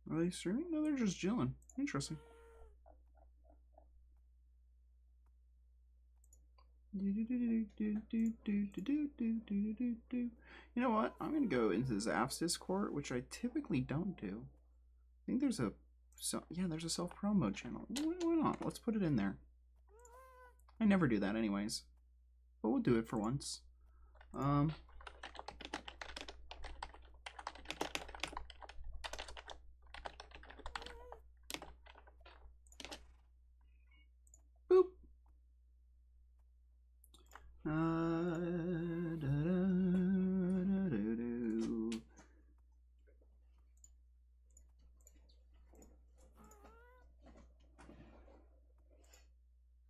Are they streaming? No, they're just chilling. Interesting. You know what? I'm gonna go into Zap's Discord, which I typically don't do. I think there's a there's a self-promo channel. Why not? Let's put it in there. I never do that anyways, but we'll do it for once. Boop.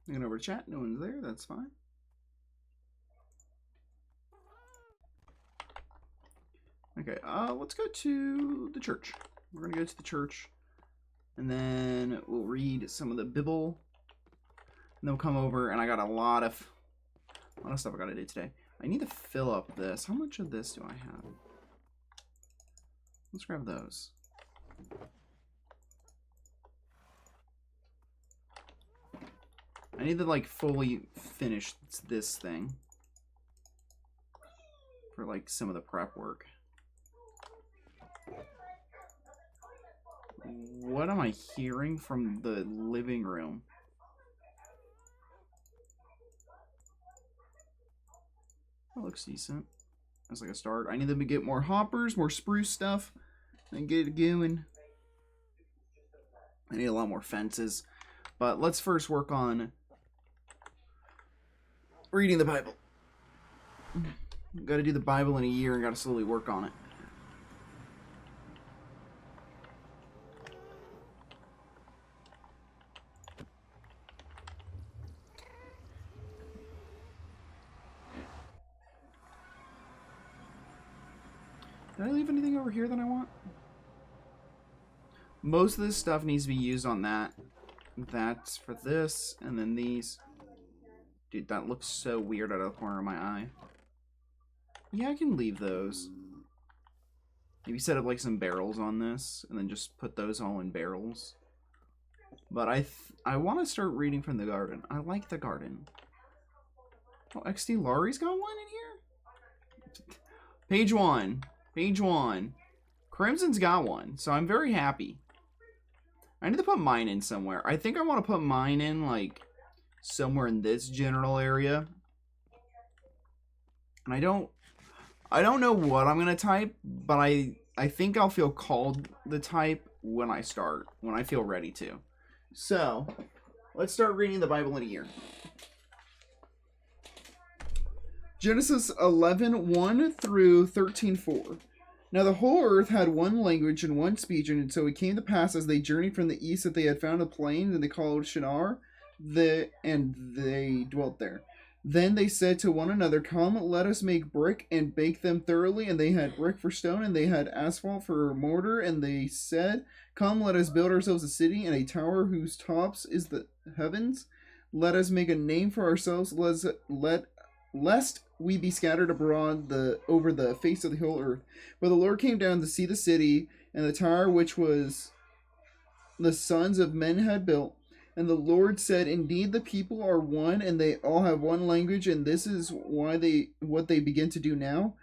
Looking over chat, no one's there, that's fine. Okay, let's go to the church. We're gonna go to the church, and then we'll read some of the Bible, and then we'll come over, and I got a lot of stuff I gotta do today. I need to fill up this. How much of this do I have? Let's grab those. I need to like fully finish this thing for like some of the prep work. What am I hearing from the living room? That looks decent. That's like a start. I need them to get more hoppers, more spruce stuff, and get it going. I need a lot more fences. But let's first work on reading the Bible. Got to do the Bible in a year and got to slowly work on it. Did I leave anything over here that I want? Most of this stuff needs to be used on that. That's for this, and then these. Dude, that looks so weird out of the corner of my eye. Yeah, I can leave those. Maybe set up like some barrels on this, and then just put those all in barrels. But I want to start reading from the garden. I like the garden. Oh, XD Laurie's got one in here? Page 1. Page 1. Crimson's got one, so I'm very happy. I need to put mine in somewhere. I think I want to put mine in, like, somewhere in this general area. And I don't know what I'm going to type, but I think I'll feel called to type when I start, when I feel ready to. So, let's start reading the Bible in a year. Genesis 11:1 through 13:4. Now the whole earth had one language and one speech, and so it came to pass as they journeyed from the east that they had found a plain, and they called it Shinar, and they dwelt there. Then they said to one another, "Come, let us make brick and bake them thoroughly." And they had brick for stone, and they had asphalt for mortar. And they said, "Come, let us build ourselves a city and a tower whose tops is the heavens. Let us make a name for ourselves, lest we be scattered abroad over the face of the whole earth." But the Lord came down to see the city and the tower which was the sons of men had built. And the Lord said, "Indeed, the people are one, and they all have one language, and this is what they begin to do now.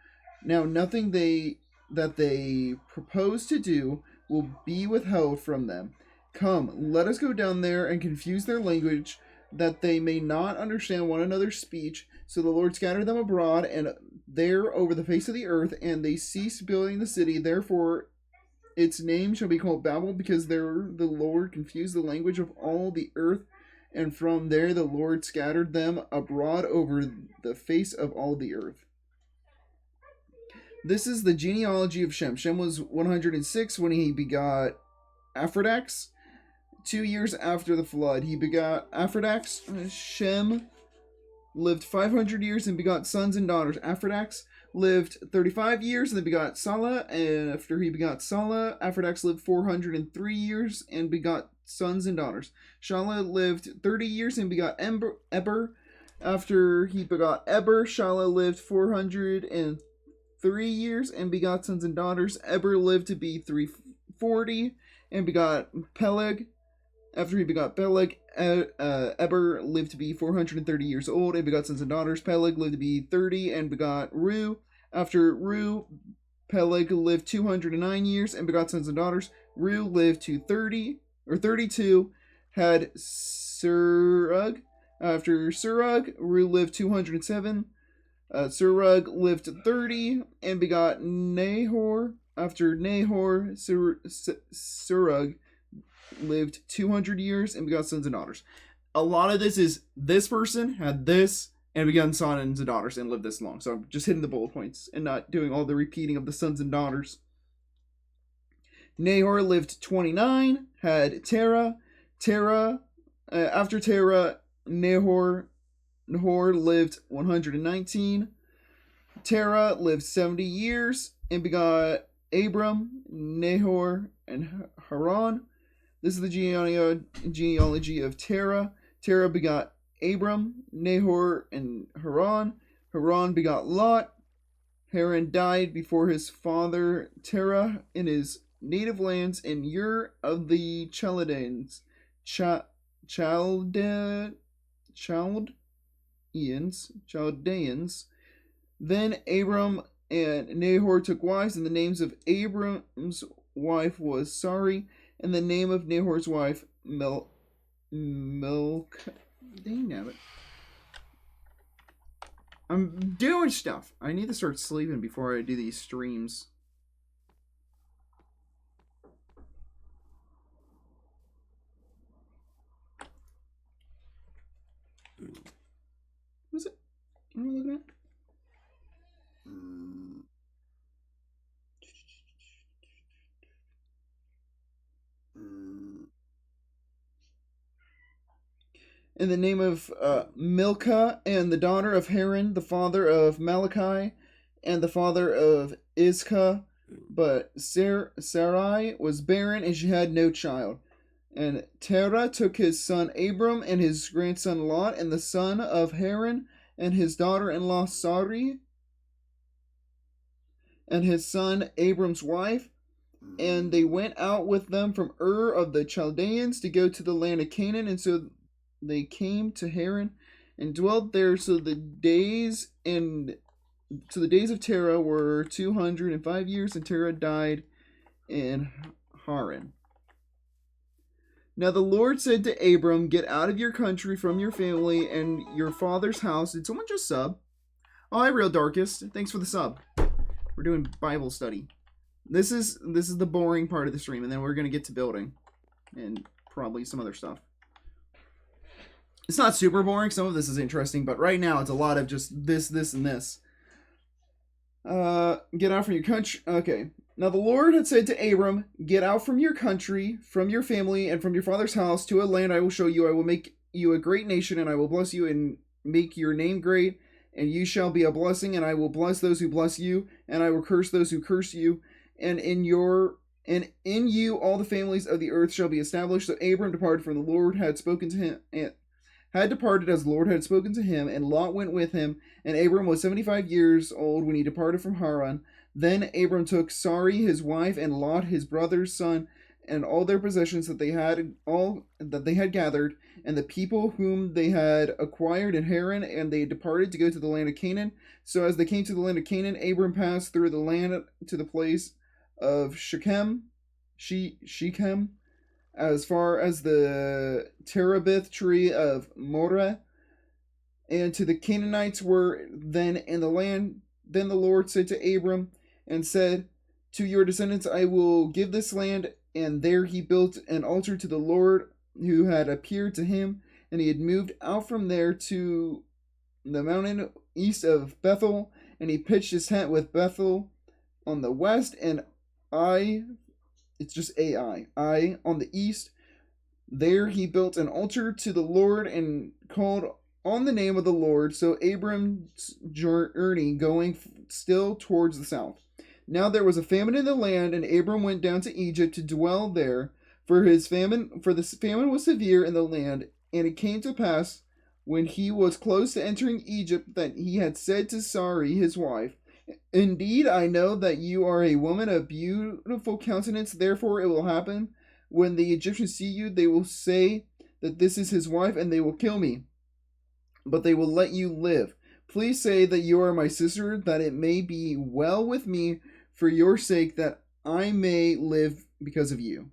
Now nothing that they propose to do will be withheld from them. Come, let us go down there and confuse their language, that they may not understand one another's speech." So the Lord scattered them abroad and there over the face of the earth, and they ceased building the city. Therefore its name shall be called Babel, because there the Lord confused the language of all the earth, and from there the Lord scattered them abroad over the face of all the earth. This is the genealogy of Shem. Shem was 106 when he begot Aphrodite, 2 years after the flood, he begot Aphrodite. Shem lived 500 years and begot sons and daughters. Aphrodite lived 35 years and then begot Salah. And after he begot Salah, Aphrodite lived 403 years and begot sons and daughters. Shala lived 30 years and begot Eber. After he begot Eber, Shala lived 403 years and begot sons and daughters. Eber lived to be 340 and begot Peleg. After he begot Peleg, Eber lived to be 430 years old and begot sons and daughters. Peleg lived to be 30 and begot Ru. After Ru, Peleg lived 209 years and begot sons and daughters. Ru lived to 32, had Serug. After Serug, Ru lived 207. Serug lived to 30 and begot Nahor. After Nahor, Serug lived 200 years and begot sons and daughters. A lot of this is this person had this and begot sons and daughters and lived this long. So I'm just hitting the bullet points and not doing all the repeating of the sons and daughters. Nahor lived 29, had Terah. After Terah, Nahor lived 119. Terah lived 70 years and begot Abram, Nahor, and Haran. This is the genealogy of Terah. Terah begot Abram, Nahor, and Haran. Haran begot Lot. Haran died before his father Terah in his native lands in Ur of the Chaldeans. Chaldeans. Then Abram and Nahor took wives, and the names of Abram's wife was Sarai, and the name of Nahor's wife, Milcah. Dang it. I'm doing stuff. I need to start sleeping before I do these streams. What is it? What am I looking at? In the name of Milcah, and the daughter of Haran, the father of Malachi, and the father of Iscah. But Sarai was barren, and she had no child. And Terah took his son Abram, and his grandson Lot, and the son of Haran, and his daughter-in-law Sarai, and his son Abram's wife, and they went out with them from Ur of the Chaldeans to go to the land of Canaan, and so they came to Haran and dwelt there. So the days of Terah were 205 years, and Terah died in Haran. Now the Lord said to Abram, "Get out of your country, from your family, and your father's house." Did someone just sub? Oh, hi, Real Darkest. Thanks for the sub. We're doing Bible study. This is the boring part of the stream, and then we're gonna get to building and probably some other stuff. It's not super boring. Some of this is interesting, but right now it's a lot of just this, and this. Get out from your country. Okay. Now the Lord had said to Abram, "Get out from your country, from your family, and from your father's house to a land I will show you. I will make you a great nation, and I will bless you and make your name great, and you shall be a blessing, and I will bless those who bless you, and I will curse those who curse you, and in you all the families of the earth shall be established." So Abram departed from the Lord had spoken to him, and had departed as the Lord had spoken to him, and Lot went with him, and Abram was 75 years old when he departed from Haran. Then Abram took Sarai his wife, and Lot his brother's son, and all their possessions that they had gathered, and the people whom they had acquired in Haran, and they departed to go to the land of Canaan. So as they came to the land of Canaan, Abram passed through the land to the place of Shechem, as far as the terebinth tree of Moreh, and to the Canaanites were then in the land. Then the Lord said to Abram, and said, "To your descendants I will give this land." And there he built an altar to the Lord who had appeared to him, and he had moved out from there to the mountain east of Bethel, and he pitched his tent with Bethel on the west, and it's just Ai on the east. There he built an altar to the Lord and called on the name of the Lord. So Abram's journey going still towards the south. Now there was a famine in the land, and Abram went down to Egypt to dwell there, for the famine was severe in the land. And it came to pass, when he was close to entering Egypt, that he had said to Sarai his wife, Indeed, I know that you are a woman of beautiful countenance. Therefore it will happen, when the Egyptians see you, they will say that this is his wife, and they will kill me. But they will let you live. Please say that you are my sister, that it may be well with me for your sake, that I may live because of you.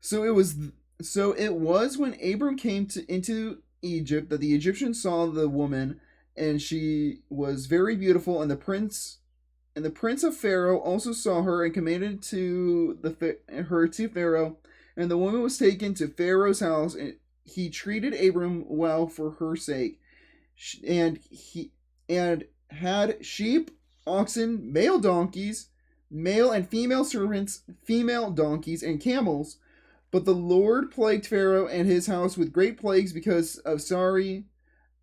So it was when Abram came into Egypt that the Egyptians saw the woman, and she was very beautiful, and the prince of Pharaoh also saw her and commanded her to Pharaoh, and the woman was taken to Pharaoh's house, and he treated Abram well for her sake, and had sheep, oxen, male donkeys, male and female servants, female donkeys, and camels. But the Lord plagued Pharaoh and his house with great plagues because of Sarai,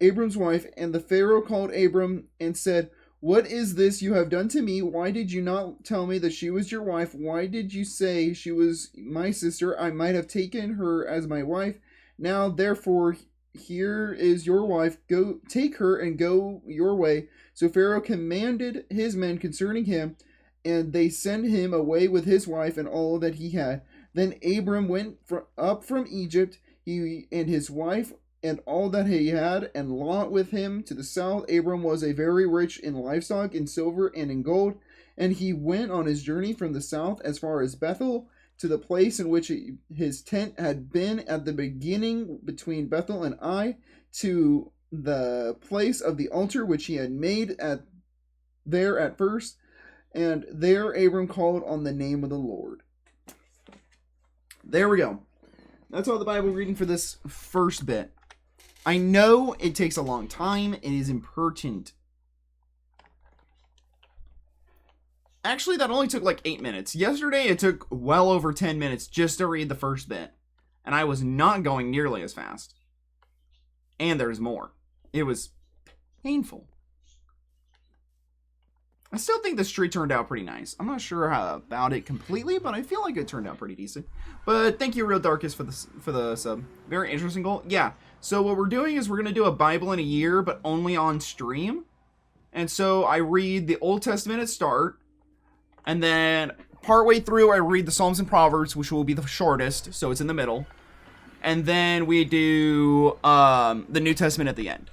Abram's wife. And the Pharaoh called Abram and said, What is this you have done to me? Why did you not tell me that she was your wife? Why did you say she was my sister? I might have taken her as my wife. Now, therefore, here is your wife. Go, take her and go your way. So Pharaoh commanded his men concerning him, and they sent him away with his wife and all that he had. Then Abram went up from Egypt, he and his wife and all that he had, and Lot with him to the south. Abram was a very rich in livestock, in silver, and in gold. And he went on his journey from the south as far as Bethel, to the place in which his tent had been at the beginning between Bethel and Ai, to the place of the altar which he had made there at first. And there Abram called on the name of the Lord. There we go. That's all the Bible reading for this first bit. I know it takes a long time. It is impertinent. Actually, that only took like 8 minutes. Yesterday, it took well over 10 minutes just to read the first bit. And I was not going nearly as fast. And there's more. It was painful. I still think this tree turned out pretty nice. I'm not sure about it completely, but I feel like it turned out pretty decent. But thank you, Real Darkest, for the sub. Very interesting goal. Yeah, so what we're doing is we're going to do a Bible in a year, but only on stream. And so I read the Old Testament at start. And then partway through, I read the Psalms and Proverbs, which will be the shortest, so it's in the middle. And then we do the New Testament at the end.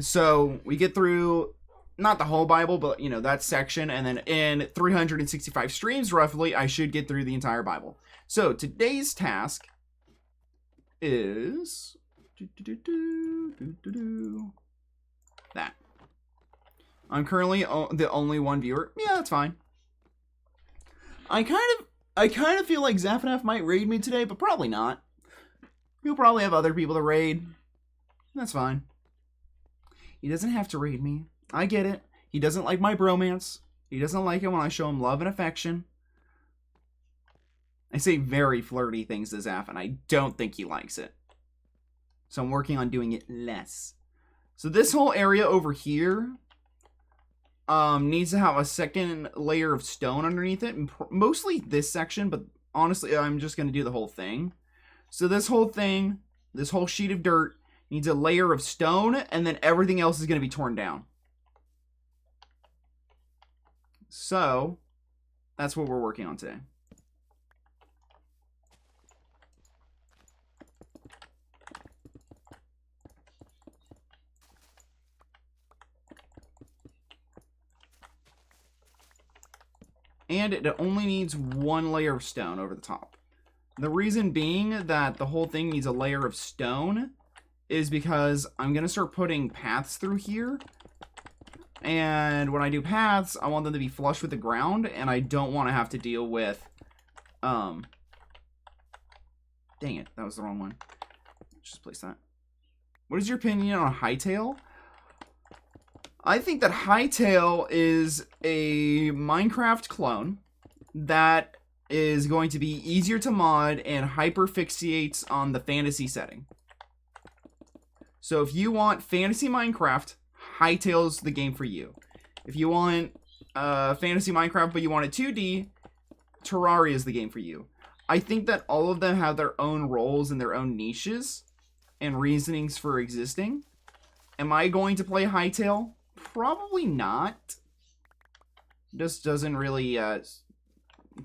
So we get through, not the whole Bible, but, you know, that section. And then in 365 streams, roughly, I should get through the entire Bible. So today's task is that. I'm currently the only one viewer. Yeah, that's fine. I kind of feel like Zaphanaf might raid me today, but probably not. He'll probably have other people to raid. That's fine. He doesn't have to raid me. I get it. He doesn't like my bromance. He doesn't like it when I show him love and affection. I say very flirty things to Zaph, and I don't think he likes it. So I'm working on doing it less. So this whole area over here needs to have a second layer of stone underneath it. Mostly this section, but honestly, I'm just going to do the whole thing. So this whole thing, this whole sheet of dirt, needs a layer of stone, and then everything else is going to be torn down. So, that's what we're working on today. And it only needs one layer of stone over the top. The reason being that the whole thing needs a layer of stone is because I'm going to start putting paths through here. And when I do paths, I want them to be flush with the ground, and I don't want to have to deal with, dang it, that was the wrong one. Just place that. What is your opinion on Hightail? I think that Hightail is a Minecraft clone that is going to be easier to mod and hyperfixates on the fantasy setting. So if you want fantasy Minecraft, Hytale's the game for you. If you want fantasy Minecraft but you want it 2D, Terraria is the game for you. I think that all of them have their own roles and their own niches and reasonings for existing. Am I going to play Hytale? Probably not. Just doesn't really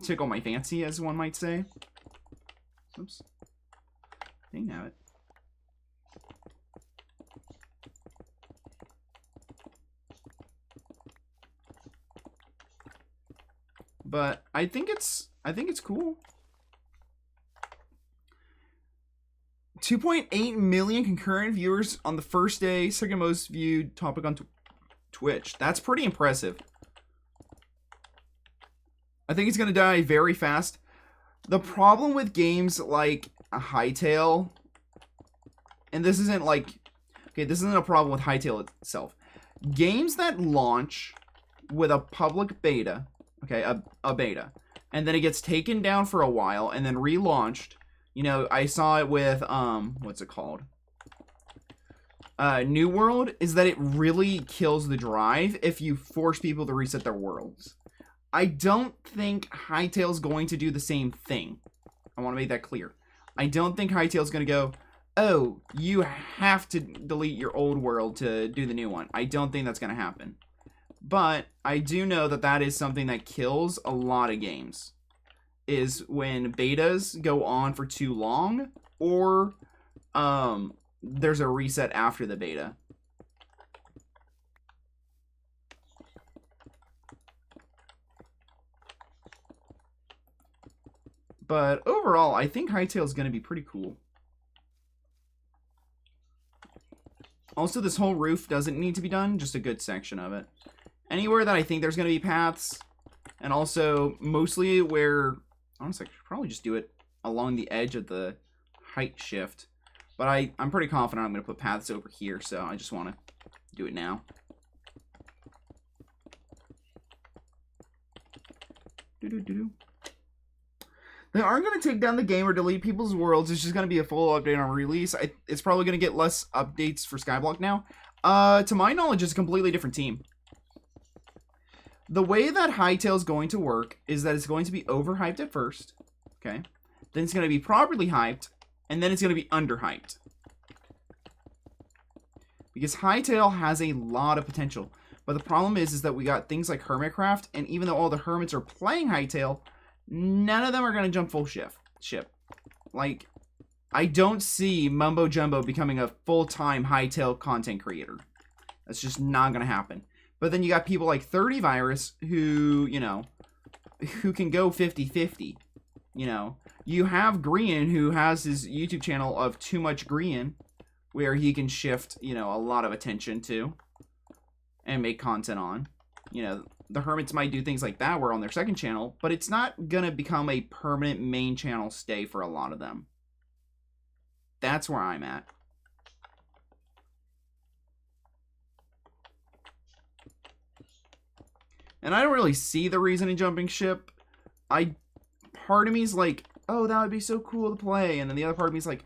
tickle my fancy, as one might say. Oops. Dang it. But I think it's cool. 2.8 million concurrent viewers on the first day, second most viewed topic on Twitch. That's pretty impressive. I think it's going to die very fast. The problem with games like Hytale, and this isn't like, okay, this isn't a problem with Hytale itself. Games that launch with a public beta, okay, a beta, and then it gets taken down for a while and then relaunched. You know, I saw it with, what's it called? New World, is that it really kills the drive if you force people to reset their worlds. I don't think Hytale's going to do the same thing. I want to make that clear. I don't think Hytale's going to go, oh, you have to delete your old world to do the new one. I don't think that's going to happen. But I do know that that is something that kills a lot of games. Is when betas go on for too long, or there's a reset after the beta. But overall, I think Hytale is going to be pretty cool. Also, this whole roof doesn't need to be done, just a good section of it. Anywhere that I think there's going to be paths, and also mostly where, honestly, I should probably just do it along the edge of the height shift. But I'm pretty confident I'm going to put paths over here, so I just want to do it now. They aren't going to take down the game or delete people's worlds. It's just going to be a full update on release. It's probably going to get less updates for Skyblock now. To my knowledge, it's a completely different team. The way that Hytale is going to work is that it's going to be overhyped at first. Okay. Then it's going to be properly hyped. And then it's going to be underhyped. Because Hytale has a lot of potential. But the problem is that we got things like Hermitcraft. And even though all the Hermits are playing Hytale, none of them are going to jump full ship. Like, I don't see Mumbo Jumbo becoming a full-time Hytale content creator. That's just not going to happen. But then you got people like 30 Virus who, you know, who can go 50-50. You know, you have Grian who has his YouTube channel of Too Much Grian, where he can shift, you know, a lot of attention to and make content on. You know, the Hermits might do things like that where on their second channel, but it's not going to become a permanent main channel stay for a lot of them. That's where I'm at. And I don't really see the reason in jumping ship. Part of me is like, oh, that would be so cool to play. And then the other part of me is like,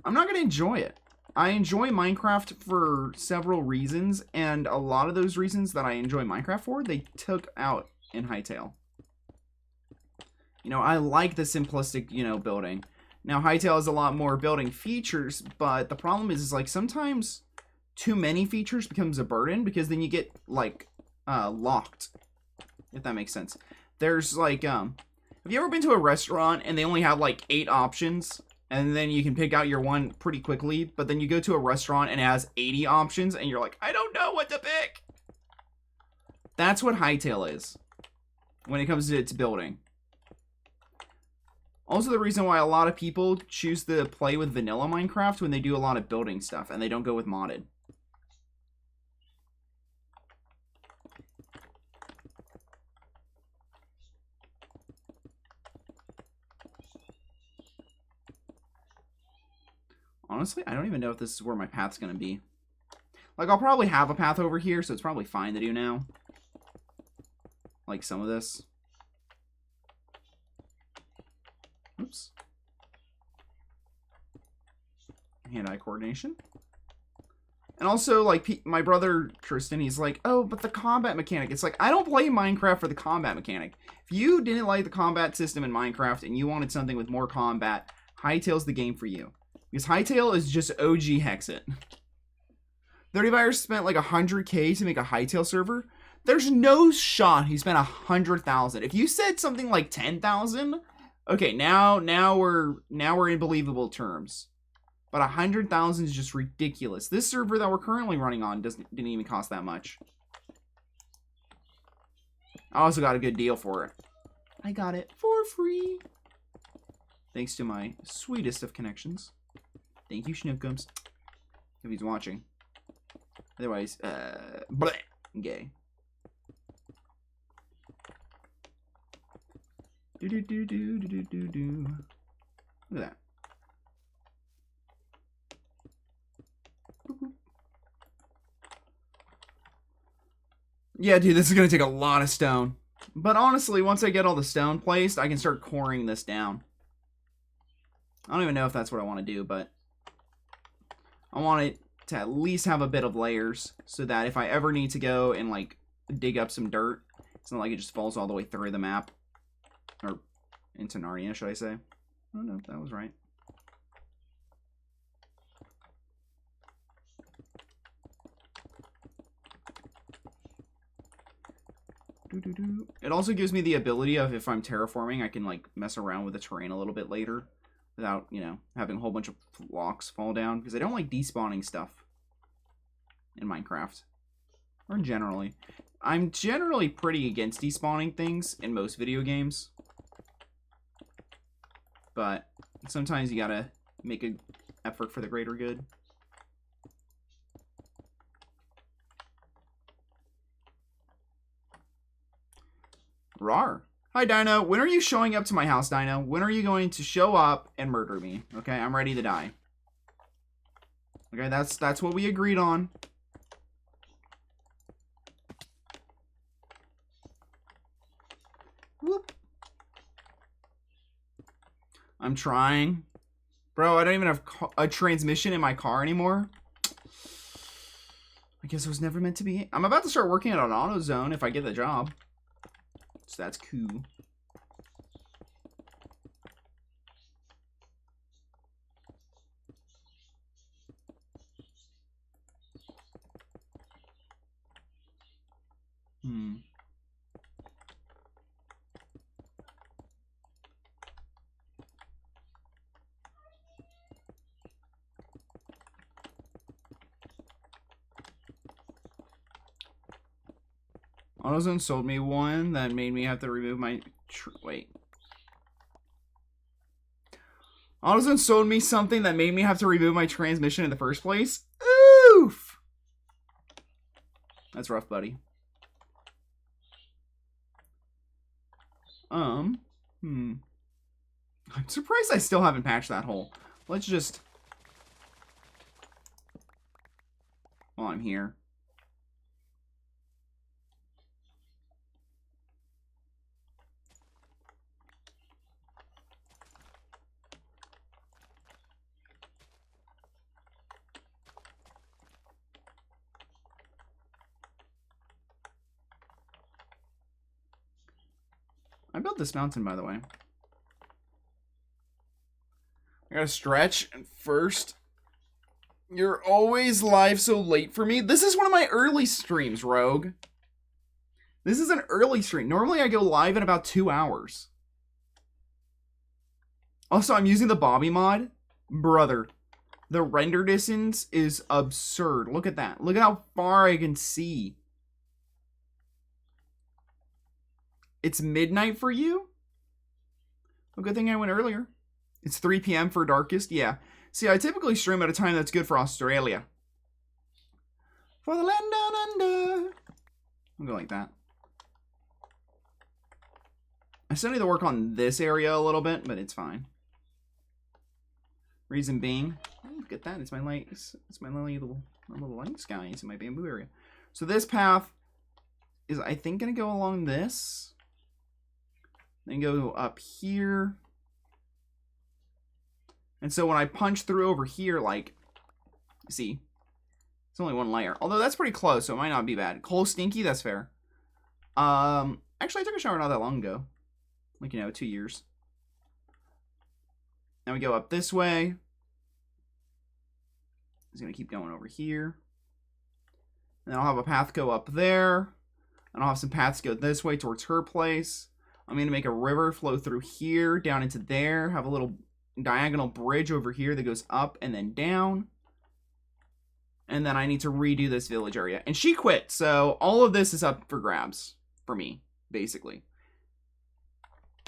I'm not going to enjoy it. I enjoy Minecraft for several reasons. And a lot of those reasons that I enjoy Minecraft for, they took out in Hytale. You know, I like the simplistic, you know, building. Now, Hytale has a lot more building features. But the problem is like, sometimes too many features becomes a burden. Because then you get, like, locked, if that makes sense. There's like, have you ever been to a restaurant and they only have like 8 options and then you can pick out your one pretty quickly, but then you go to a restaurant and it has 80 options and you're like, I don't know what to pick? That's what Hytale is when it comes to its building. Also, the reason why a lot of people choose to play with vanilla Minecraft when they do a lot of building stuff and they don't go with modded. Honestly, I don't even know if this is where my path's going to be. Like, I'll probably have a path over here, so it's probably fine to do now. Like some of this. Oops. Hand-eye coordination. And also, like, my brother, Tristan, he's like, oh, but the combat mechanic. It's like, I don't play Minecraft for the combat mechanic. If you didn't like the combat system in Minecraft and you wanted something with more combat, Hytale's the game for you. Because Hytale is just OG Hexit. 30virus spent like 100K to make a Hytale server. There's no shot he spent 100,000. If you said something like 10,000, okay, now we're in believable terms. But 100,000 is just ridiculous. This server that we're currently running on didn't even cost that much. I also got a good deal for it. I got it for free. Thanks to my sweetest of connections. Thank you, Schnookums. If he's watching. Otherwise, bleh, gay. Do. Look at that. Yeah, dude, this is going to take a lot of stone. But honestly, once I get all the stone placed, I can start coring this down. I don't even know if that's what I want to do, but I want it to at least have a bit of layers so that if I ever need to go and, like, dig up some dirt, it's not like it just falls all the way through the map. Or into Narnia, should I say. I don't know if that was right. It also gives me the ability of, if I'm terraforming, I can, like, mess around with the terrain a little bit later without, you know, having a whole bunch of blocks fall down, because I don't like despawning stuff in Minecraft. Or generally. I'm generally pretty against despawning things in most video games. But sometimes you gotta make an effort for the greater good. Rawr. Hi, Dino. When are you showing up to my house, Dino? When are you going to show up and murder me? Okay, I'm ready to die. Okay, that's what we agreed on. Whoop. I'm trying. Bro, I don't even have a transmission in my car anymore. I guess it was never meant to be. I'm about to start working at an AutoZone if I get the job. So that's cool. AutoZone sold me one that made me have to remove my... Wait. AutoZone sold me something that made me have to remove my transmission in the first place? Oof! That's rough, buddy. I'm surprised I still haven't patched that hole. Let's just... While I'm here. I built this mountain, by the way. I gotta stretch, and first... You're always live so late for me. This is one of my early streams, Rogue. This is an early stream. Normally I go live in about 2 hours. Also, I'm using the Bobby mod. Brother, the render distance is absurd. Look at that. Look at how far I can see. It's midnight for you? Well, good thing I went earlier. It's 3 p.m. for darkest. Yeah. See, I typically stream at a time that's good for Australia. For the land down under. I'll go like that. I still need to work on this area a little bit, but it's fine. Reason being, oh, look at that. It's my light. It's my little light skies in my bamboo area. So this path is, I think, gonna go along this. Then go up here. And so when I punch through over here, like, see, it's only one layer. Although that's pretty close, so it might not be bad. Coal stinky, that's fair. Actually, I took a shower not that long ago. Like, 2 years. Now we go up this way. It's going to keep going over here. And then I'll have a path go up there. And I'll have some paths go this way towards her place. I'm going to make a river flow through here, down into there. Have a little diagonal bridge over here that goes up and then down. And then I need to redo this village area. And she quit, so all of this is up for grabs for me, basically.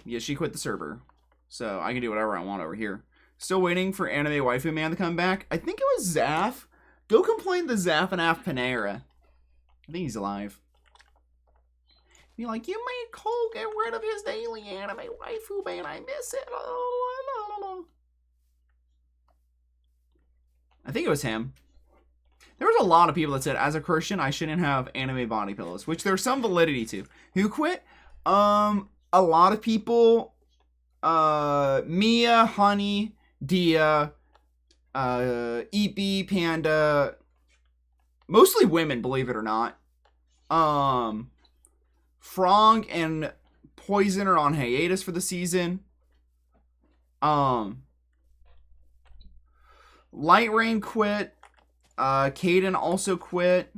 Yeah, she quit the server. So I can do whatever I want over here. Still waiting for Anime Waifu Man to come back. I think it was Zaf. Go complain to Zaf and Af Panera. I think he's alive. Be like, you made Cole get rid of his daily Anime Waifu Man. I miss it. I think it was him. There was a lot of people that said, as a Christian, I shouldn't have anime body pillows, which there's some validity to. Who quit? A lot of people. Mia, Honey, Dia, EP, Panda. Mostly women, believe it or not. Frog and Poison are on hiatus for the season. Light Rain quit. Caden also quit.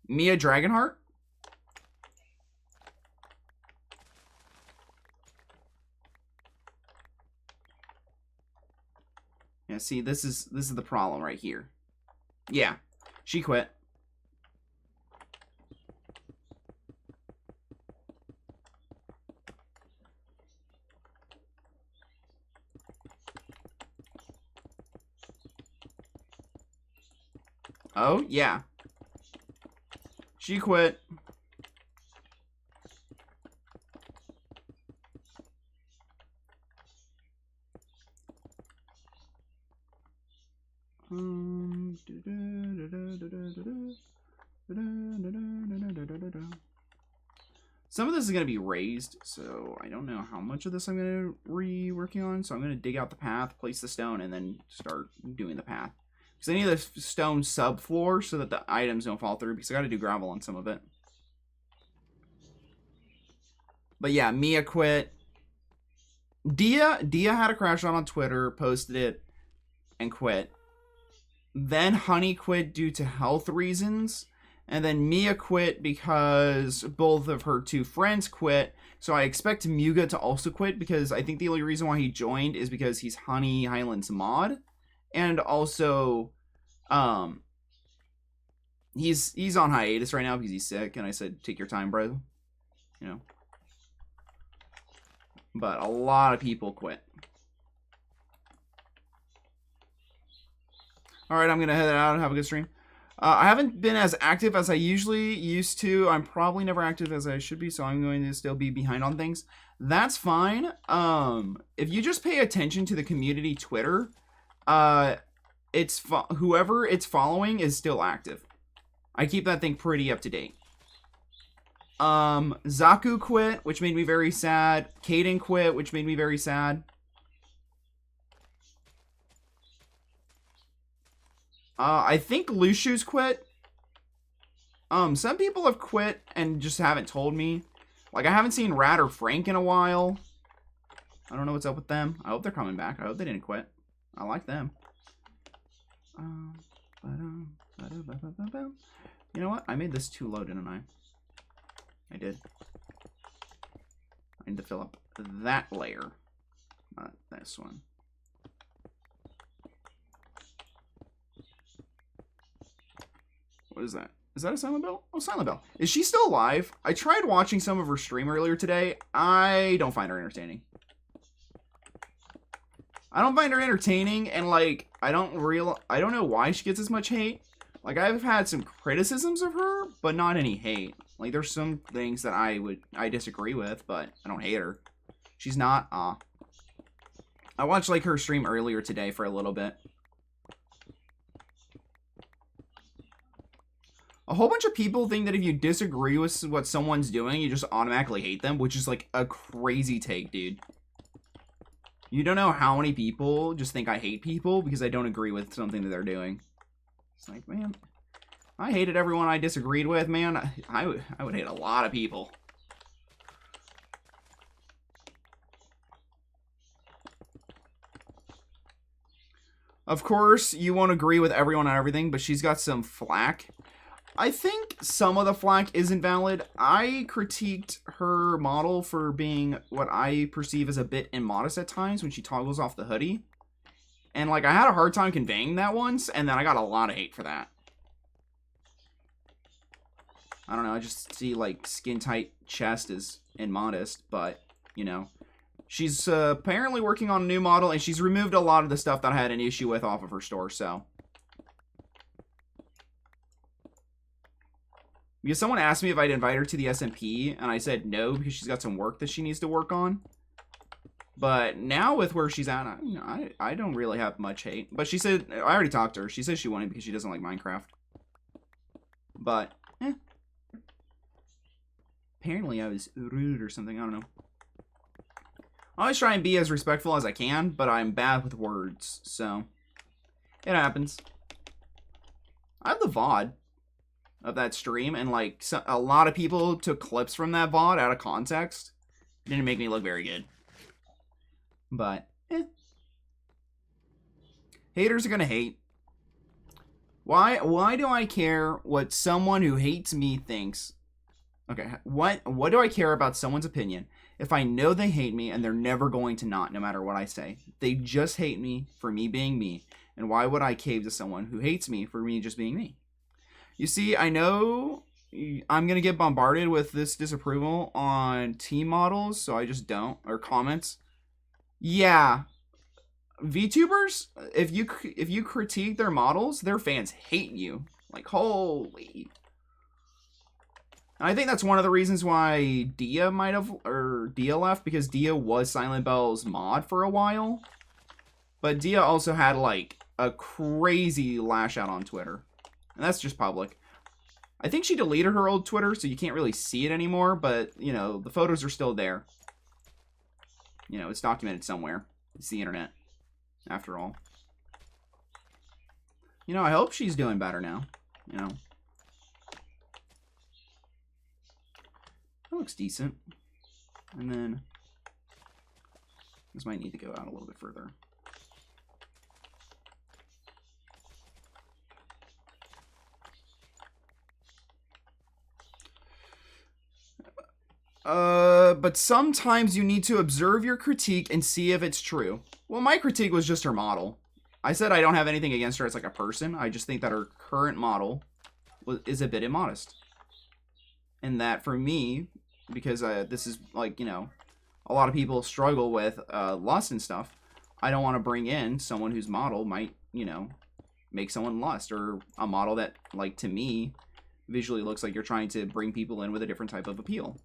Mia Dragonheart. Yeah, see, this is the problem right here. Yeah, she quit. Oh, yeah. She quit. Some of this is going to be raised, so I don't know how much of this I'm going to working on. So I'm going to dig out the path, place the stone, and then start doing the path. Because I need the stone subfloor so that the items don't fall through, because I got to do gravel on some of it. But yeah, Mia quit. Dia had a crash on Twitter, posted it, and quit. Then Honey quit due to health reasons. And then Mia quit because both of her two friends quit. So I expect Muga to also quit, because I think the only reason why he joined is because he's Honey Highland's mod. And also, he's on hiatus right now because he's sick. And I said, take your time, bro. You know. But a lot of people quit. Alright, I'm going to head out and have a good stream. I haven't been as active as I usually used to. I'm probably never active as I should be, so I'm going to still be behind on things. That's fine. If you just pay attention to the community Twitter, whoever it's following is still active. I keep that thing pretty up to date. Zaku quit, which made me very sad. Kaden quit, which made me very sad. I think Lushu's quit. Some people have quit and just haven't told me. Like, I haven't seen Rat or Frank in a while. I don't know what's up with them. I hope they're coming back. I hope they didn't quit. I like them. You know what? I made this too low, didn't I? I did. I need to fill up that layer. Not this one. What is that? Is that a Silent Bell? Oh, Silent Bell. Is she still alive? I tried watching some of her stream earlier today. I don't find her entertaining. I don't find her entertaining, and like, I don't know why she gets as much hate. Like, I've had some criticisms of her, but not any hate. Like, there's some things that I disagree with, but I don't hate her. She's not, I watched like her stream earlier today for a little bit. A whole bunch of people think that if you disagree with what someone's doing, you just automatically hate them, which is like a crazy take, dude. You don't know how many people just think I hate people because I don't agree with something that they're doing. It's like, man, I hated everyone I disagreed with, man. I would hate a lot of people. Of course, you won't agree with everyone on everything, but she's got some flack. I think some of the flack isn't valid. I critiqued her model for being what I perceive as a bit immodest at times when she toggles off the hoodie. And, like, I had a hard time conveying that once, and then I got a lot of hate for that. I don't know, I just see, like, skin-tight chest as immodest, but, you know. She's apparently working on a new model, and she's removed a lot of the stuff that I had an issue with off of her store, so. Because someone asked me if I'd invite her to the SMP, and I said no, because she's got some work that she needs to work on. But now with where she's at, I don't really have much hate. But she said, I already talked to her. She says she wanted because she doesn't like Minecraft. But, apparently I was rude or something, I don't know. I always try and be as respectful as I can, but I'm bad with words, so it happens. I have the VOD of that stream, and like a lot of people took clips from that VOD out of context. It didn't make me look very good. But, haters are gonna hate. Why do I care what someone who hates me thinks? Okay, what do I care about someone's opinion if I know they hate me and they're never going to not, no matter what I say? They just hate me for me being me. And why would I cave to someone who hates me for me just being me? You see, I know I'm going to get bombarded with this disapproval on team models, so I just don't. Or comments. Yeah. VTubers, if you critique their models, their fans hate you. Like, holy... I think that's one of the reasons why Dia left, because Dia was Silent Bell's mod for a while. But Dia also had, like, a crazy lash out on Twitter. And that's just public. I think she deleted her old Twitter, so you can't really see it anymore, but, you know, the photos are still there. You know, it's documented somewhere. It's the internet, after all. You know, I hope she's doing better now, you know. That looks decent. And then this might need to go out a little bit further. But sometimes you need to observe your critique and see if it's true. Well, my critique was just her model. I said I don't have anything against her as like a person. I just think that her current model is a bit immodest. And that for me, because this is like, you know, a lot of people struggle with lust and stuff, I don't want to bring in someone whose model might, you know, make someone lust, or a model that, like, to me, visually looks like you're trying to bring people in with a different type of appeal.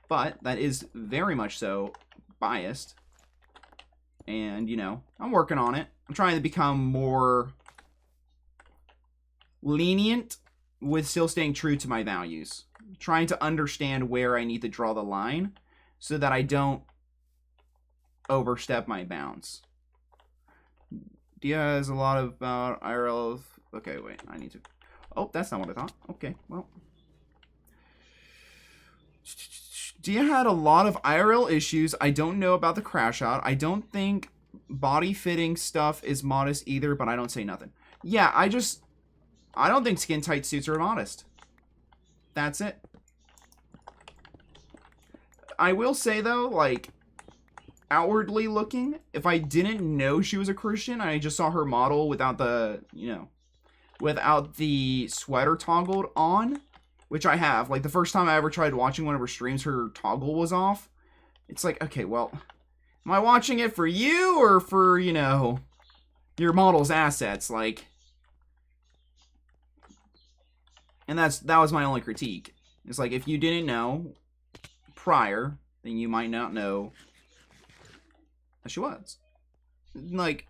But that is very much so biased. And, you know, I'm working on it. I'm trying to become more lenient with still staying true to my values. Trying to understand where I need to draw the line so that I don't overstep my bounds. Dia has a lot about IRL. Okay, wait, I need to. Oh, that's not what I thought. Okay, well. Dia had a lot of IRL issues. I don't know about the crash out. I don't think body fitting stuff is modest either, but I don't say nothing. Yeah, I don't think skin tight suits are modest. That's it. I will say though, like, outwardly looking, if I didn't know she was a Christian, I just saw her model without the, you know, without the sweater toggled on, which I have. Like, the first time I ever tried watching one of her streams, her toggle was off. It's like, okay, well, am I watching it for you or for, you know, your model's assets? Like, and that was my only critique. It's like, if you didn't know prior, then you might not know that she was. Like,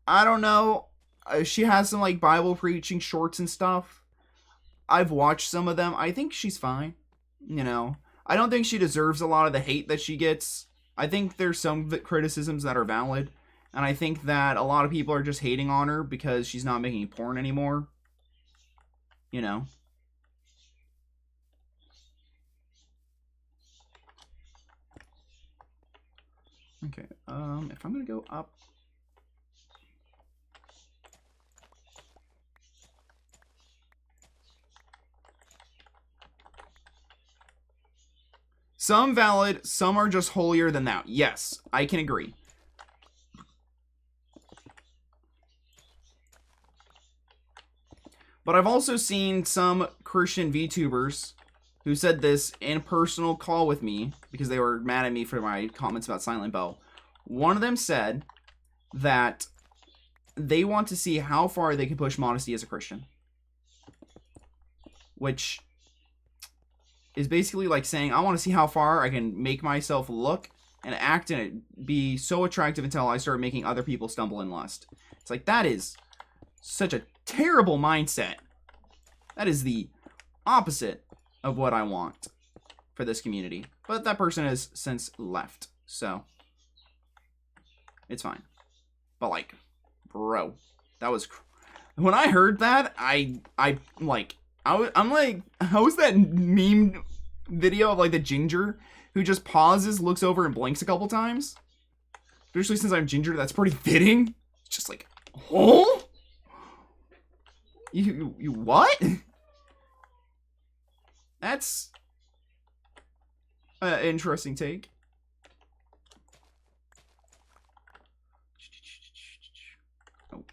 I don't know. She has some, like, Bible preaching shorts and stuff. I've watched some of them. I think she's fine. You know, I don't think she deserves a lot of the hate that she gets. I think there's some criticisms that are valid. And I think that a lot of people are just hating on her because she's not making porn anymore. You know. Okay, if I'm gonna go up. Some valid, some are just holier than thou. Yes, I can agree. But I've also seen some Christian VTubers who said this in personal call with me because they were mad at me for my comments about Silent Bow. One of them said that they want to see how far they can push modesty as a Christian. Which is basically like saying, I want to see how far I can make myself look and act and it be so attractive until I start making other people stumble in lust. It's like, that is such a terrible mindset. That is the opposite of what I want for this community. But that person has since left, so it's fine. But like, bro, that was when I heard that, I'm like, how was that meme video of like the ginger who just pauses, looks over, and blinks a couple times? Especially since I'm ginger, that's pretty fitting. It's just like, oh, you what? That's an interesting take. Oh.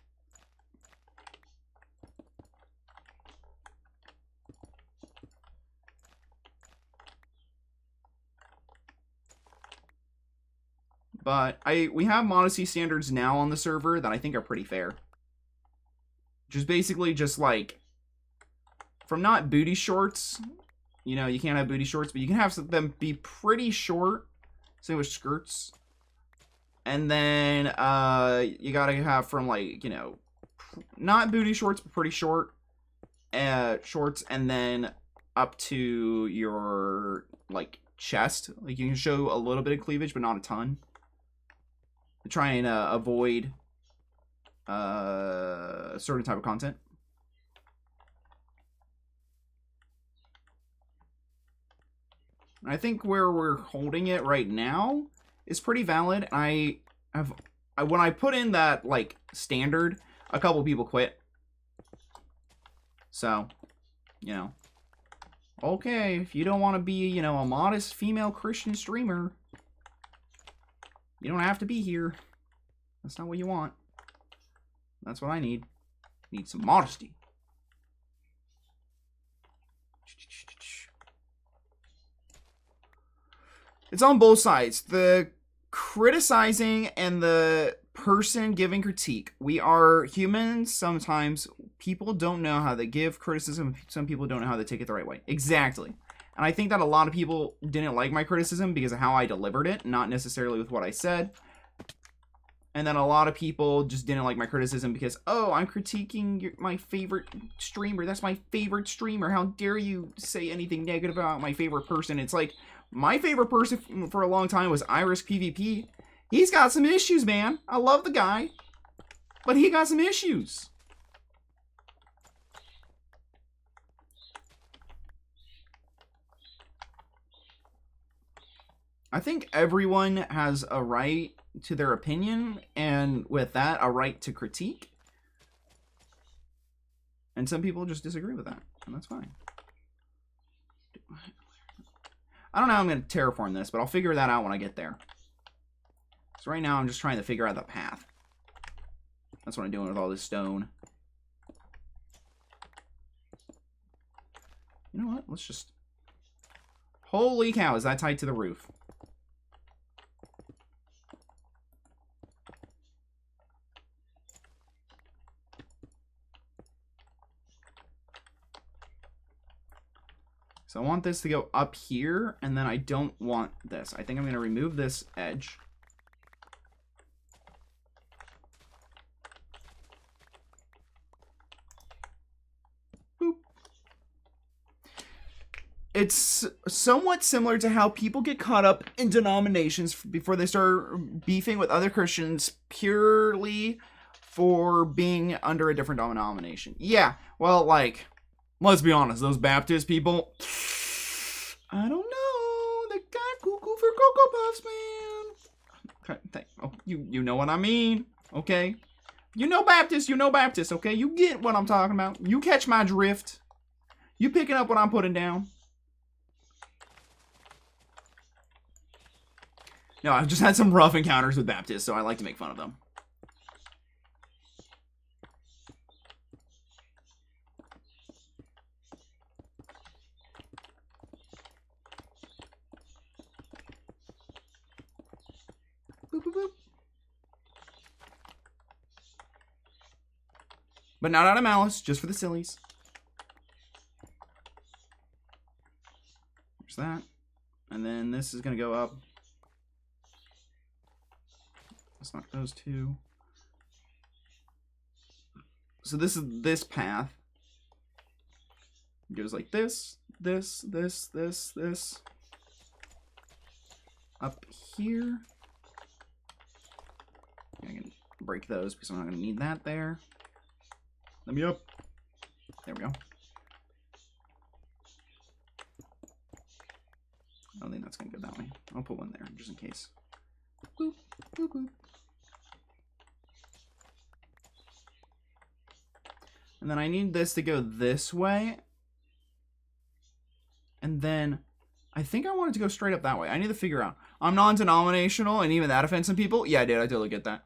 But we have modesty standards now on the server that I think are pretty fair. Just basically just like, from not booty shorts, you know, you can't have booty shorts, but you can have them be pretty short, same with skirts. And then you gotta have from like, you know, not booty shorts, but pretty short shorts, and then up to your like chest. Like you can show a little bit of cleavage, but not a ton. To try and avoid a certain type of content. I think where we're holding it right now is pretty valid. When I put in that like standard, a couple people quit. So, you know, okay, if you don't want to be, you know, a modest female Christian streamer, you don't have to be here. That's not what you want. That's what I need. Need some modesty. It's on both sides. The criticizing and the person giving critique. We are humans. Sometimes people don't know how to give criticism. Some people don't know how to take it the right way. Exactly. And I think that a lot of people didn't like my criticism because of how I delivered it, not necessarily with what I said. And then a lot of people just didn't like my criticism because, oh, I'm critiquing my favorite streamer. That's my favorite streamer. How dare you say anything negative about my favorite person? It's like, my favorite person for a long time was Irish PvP. He's got some issues, man. I love the guy, but he got some issues. I think everyone has a right to their opinion, and with that, a right to critique. And some people just disagree with that, and that's fine. I don't know how I'm going to terraform this, but I'll figure that out when I get there. So right now, I'm just trying to figure out the path. That's what I'm doing with all this stone. You know what? Let's just... Holy cow, is that tight to the roof? So I want this to go up here, and then I don't want this. I think I'm going to remove this edge. Boop. It's somewhat similar to how people get caught up in denominations before they start beefing with other Christians purely for being under a different denomination. Yeah, well, like, let's be honest, those Baptist people, I don't know, they got cuckoo for Cocoa Puffs, man. Oh, you know what I mean, okay? You know Baptist, okay? You get what I'm talking about. You catch my drift. You picking up what I'm putting down. No, I've just had some rough encounters with Baptists, so I like to make fun of them. Boop, boop, boop. But not out of malice, just for the sillies. There's that. And then this is going to go up. Let's knock those two. So this is this path. It goes like this, this. Up here. I can break those because I'm not going to need that there. Let me up. There we go. I don't think that's going to go that way. I'll put one there just in case. Boop, boop, boop. And then I need this to go this way. And then I think I want it to go straight up that way. I need to figure out. I'm non-denominational, and even that offends some people. Yeah, dude, I totally get that.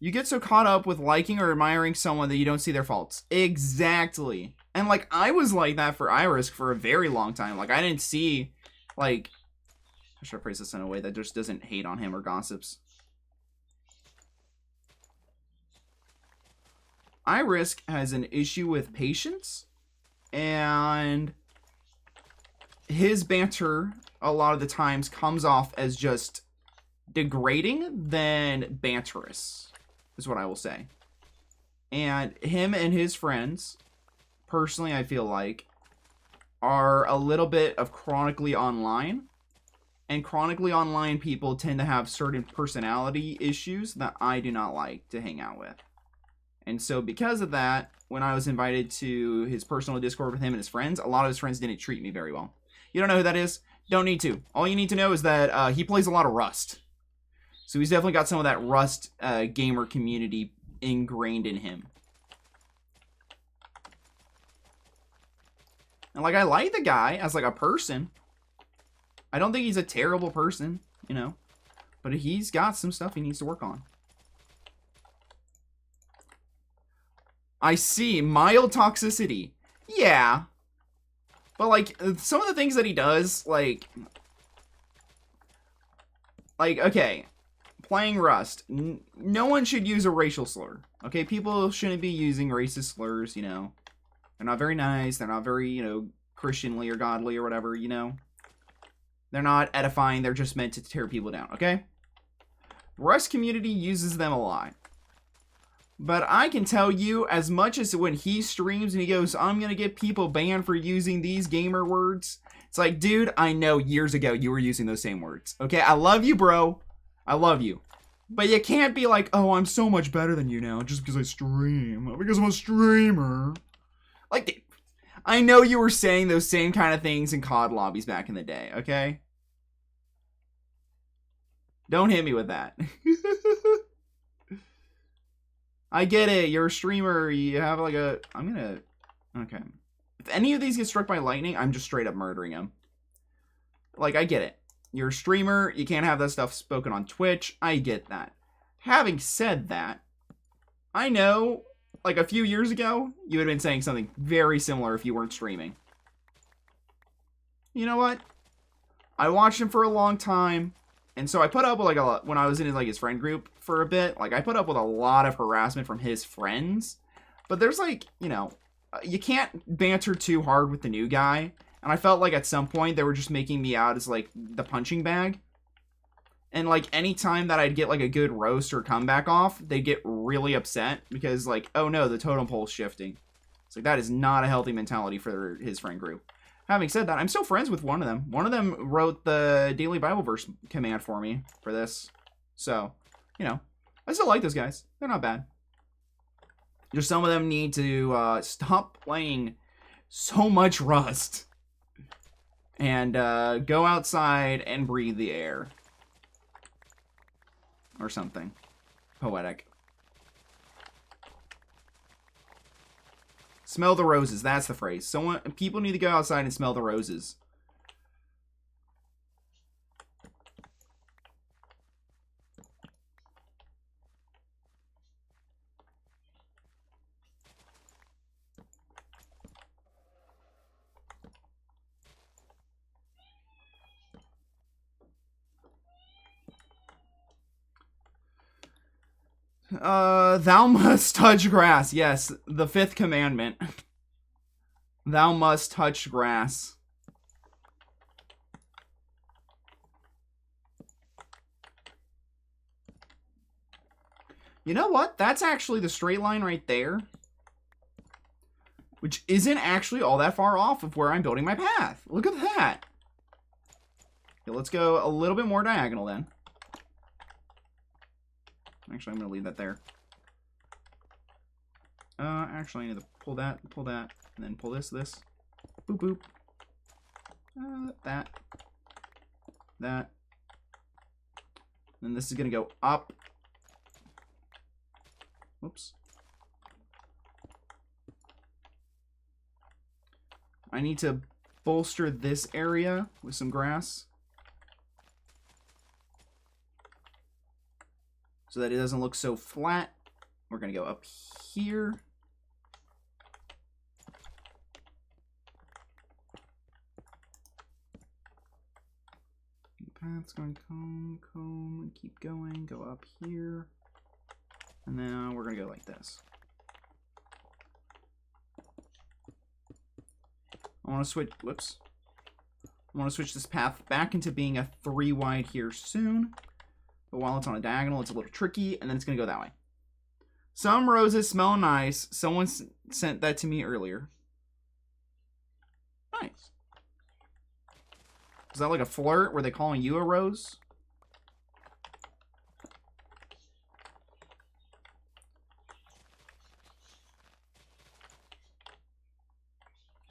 You get so caught up with liking or admiring someone that you don't see their faults. Exactly. And, like, I was like that for Iris for a very long time. Like, I didn't see, like... I should phrase this in a way that just doesn't hate on him or gossips. Iris has an issue with patience, and his banter a lot of the times comes off as just degrading than banterous, is what I will say. And him and his friends, personally, I feel like, are a little bit of chronically online. And chronically online people tend to have certain personality issues that I do not like to hang out with. And so because of that, when I was invited to his personal Discord with him and his friends, a lot of his friends didn't treat me very well. You don't know who that is? Don't need to. All you need to know is that he plays a lot of Rust. So he's definitely got some of that Rust gamer community ingrained in him. And, like, I like the guy as, like, a person. I don't think he's a terrible person, you know. But he's got some stuff he needs to work on. I see. Mild toxicity. Yeah. But, like, some of the things that he does, like, okay. Playing Rust. No one should use a racial slur. Okay? People shouldn't be using racist slurs, you know. They're not very nice. They're not very, you know, Christianly or godly or whatever, you know. They're not edifying. They're just meant to tear people down, okay? Rust community uses them a lot. But I can tell you, as much as when he streams and he goes, I'm going to get people banned for using these gamer words. It's like, dude, I know years ago you were using those same words. Okay, I love you, bro. I love you. But you can't be like, oh, I'm so much better than you now just because I stream. Because I'm a streamer. Like, I know you were saying those same kind of things in COD lobbies back in the day, okay? Don't hit me with that. I get it. You're a streamer. You have like a... Okay. If any of these get struck by lightning, I'm just straight up murdering them. Like, I get it. You're a streamer. You can't have that stuff spoken on Twitch. I get that. Having said that, I know, like, a few years ago, you had been saying something very similar if you weren't streaming. You know what? I watched him for a long time. And so I put up with, like, when I was in his, like, his friend group for a bit, like, I put up with a lot of harassment from his friends. But there's, like, you know, you can't banter too hard with the new guy. And I felt like at some point they were just making me out as, like, the punching bag. And, like, any time that I'd get, like, a good roast or comeback off, they'd get really upset because, like, oh no, the totem pole's shifting. It's like, that is not a healthy mentality for his friend group. Having said that, I'm still friends with one of them. One of them wrote the daily Bible verse command for me for this. So, you know, I still like those guys. They're not bad. Just some of them need to stop playing so much Rust. And go outside and breathe the air. Or something. Poetic. Smell the roses. That's the phrase. People need to go outside and smell the roses. Thou must touch grass. Yes, the 5th commandment. Thou must touch grass. You know what? That's actually the straight line right there. Which isn't actually all that far off of where I'm building my path. Look at that. Okay, let's go a little bit more diagonal then. Actually, I'm going to leave that there. Actually, I need to pull that, and then pull this. Boop, boop. That. Then this is going to go up. Whoops. I need to bolster this area with some grass. So that it doesn't look so flat. We're going to go up here. The path's going to comb, and keep going. Go up here. And now we're going to go like this. I want to switch, whoops. I want to switch this path back into being a 3 wide here soon. But while it's on a diagonal, it's a little tricky, and then it's going to go that way. Some roses smell nice. Someone sent that to me earlier. Nice. Is that like a flirt? Were they calling you a rose?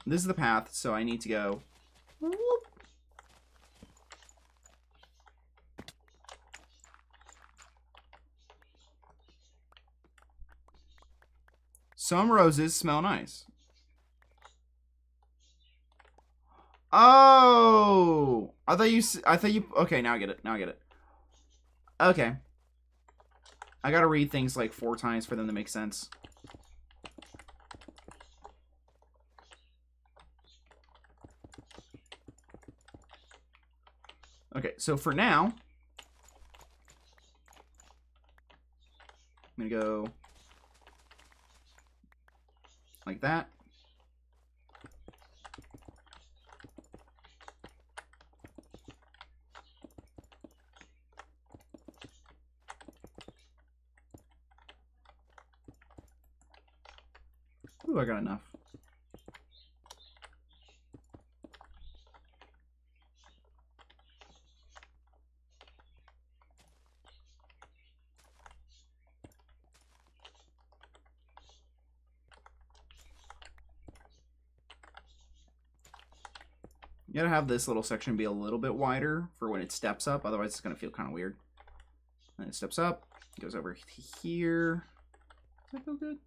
This is the path, so I need to go. Whoop. Some roses smell nice. Oh, I thought you. Okay, now I get it. Okay. I gotta read things like 4 times for them to make sense. Okay, so for now, I'm gonna go like that. Ooh, I got enough. You gotta have this little section be a little bit wider for when it steps up, otherwise it's gonna feel kind of weird. And it steps up, goes over here. Does that feel good?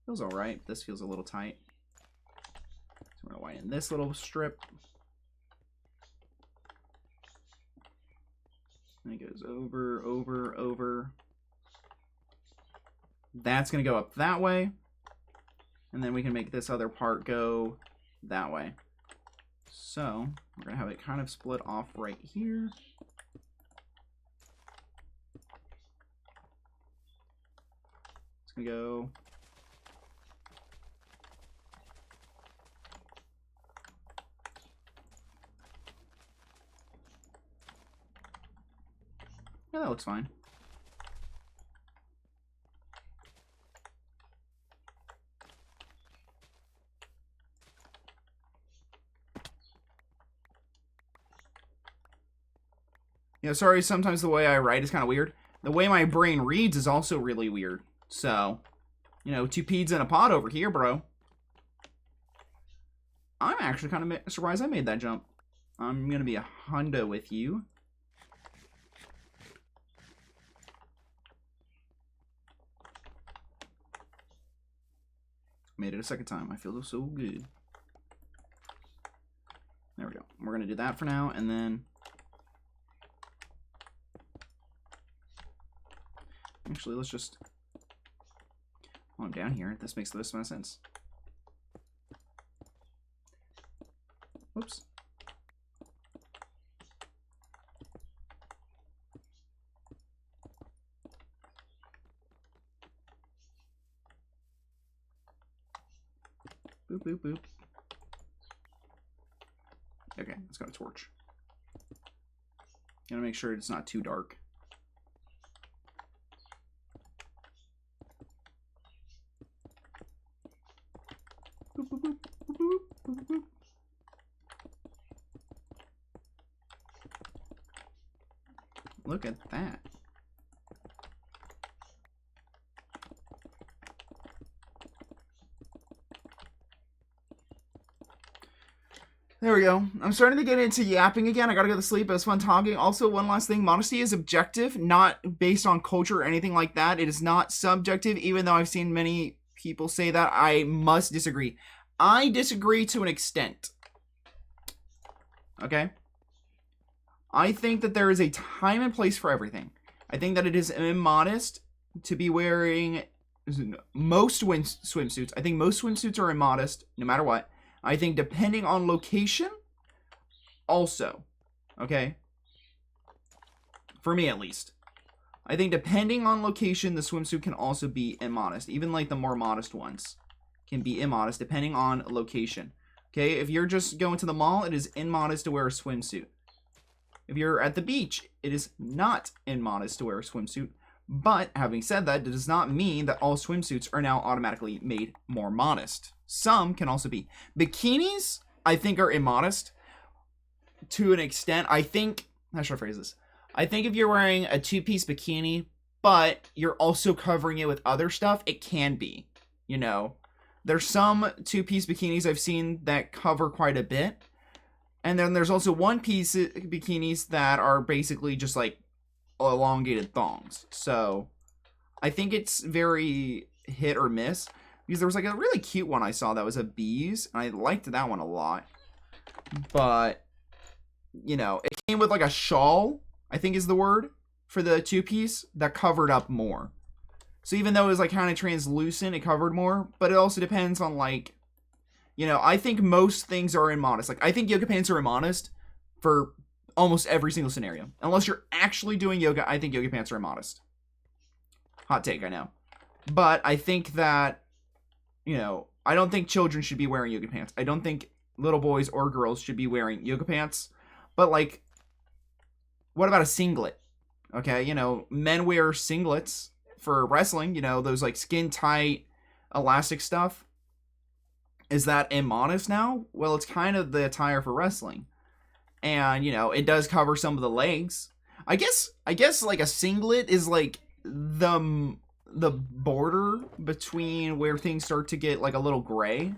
Feels alright. This feels a little tight. So we're gonna widen this little strip. And it goes over. That's gonna go up that way. And then we can make this other part go that way. So we're gonna have it kind of split off right here. It's gonna go yeah, that looks fine. You know, sorry, sometimes the way I write is kind of weird. The way my brain reads is also really weird. So, you know, 2 peas in a pod over here, bro. I'm actually kind of surprised I made that jump. I'm going to be a hundo with you. Made it a second time. I feel so good. There we go. We're going to do that for now, and then... Actually, let's just... While I'm down here, this makes the most amount of sense. Whoops. Boop, boop, boop. Okay, let's go to torch. Gotta make sure it's not too dark. Boop, boop, boop, boop, boop, boop, boop. Look at that. There we go. I'm starting to get into yapping again. I gotta go to sleep. It was fun talking. Also, one last thing. Modesty is objective, not based on culture or anything like that. It is not subjective, even though I've seen many people say that. I must disagree. I disagree to an extent. Okay? I think that there is a time and place for everything. I think that it is immodest to be wearing most swimsuits. I think most swimsuits are immodest, no matter what. I think depending on location, also, okay? For me, at least. I think depending on location, the swimsuit can also be immodest. Even, like, the more modest ones can be immodest, depending on location. Okay, if you're just going to the mall, it is immodest to wear a swimsuit. If you're at the beach, it is not immodest to wear a swimsuit. But, having said that, it does not mean that all swimsuits are now automatically made more modest. Some can also be. Bikinis, I think, are immodest to an extent. I think, how should I phrase this? I think if you're wearing a 2-piece bikini, but you're also covering it with other stuff, it can be. You know, there's some 2-piece bikinis I've seen that cover quite a bit. And then there's also 1-piece bikinis that are basically just like elongated thongs. So I think it's very hit or miss. Because there was like a really cute one I saw that was a bees. And I liked that one a lot. But, you know, it came with like a shawl, I think is the word, for the 2-piece that covered up more. So even though it was like kind of translucent, it covered more. But it also depends on like, you know, I think most things are immodest. Like I think yoga pants are immodest for almost every single scenario. Unless you're actually doing yoga, I think yoga pants are immodest. Hot take, I know. But I think that, you know, I don't think children should be wearing yoga pants. I don't think little boys or girls should be wearing yoga pants. But, like, what about a singlet? Okay, you know, men wear singlets for wrestling. You know, those, like, skin-tight, elastic stuff. Is that immodest now? Well, it's kind of the attire for wrestling. And, you know, it does cover some of the legs. I guess, like, a singlet is, like, the border between where things start to get like a little gray.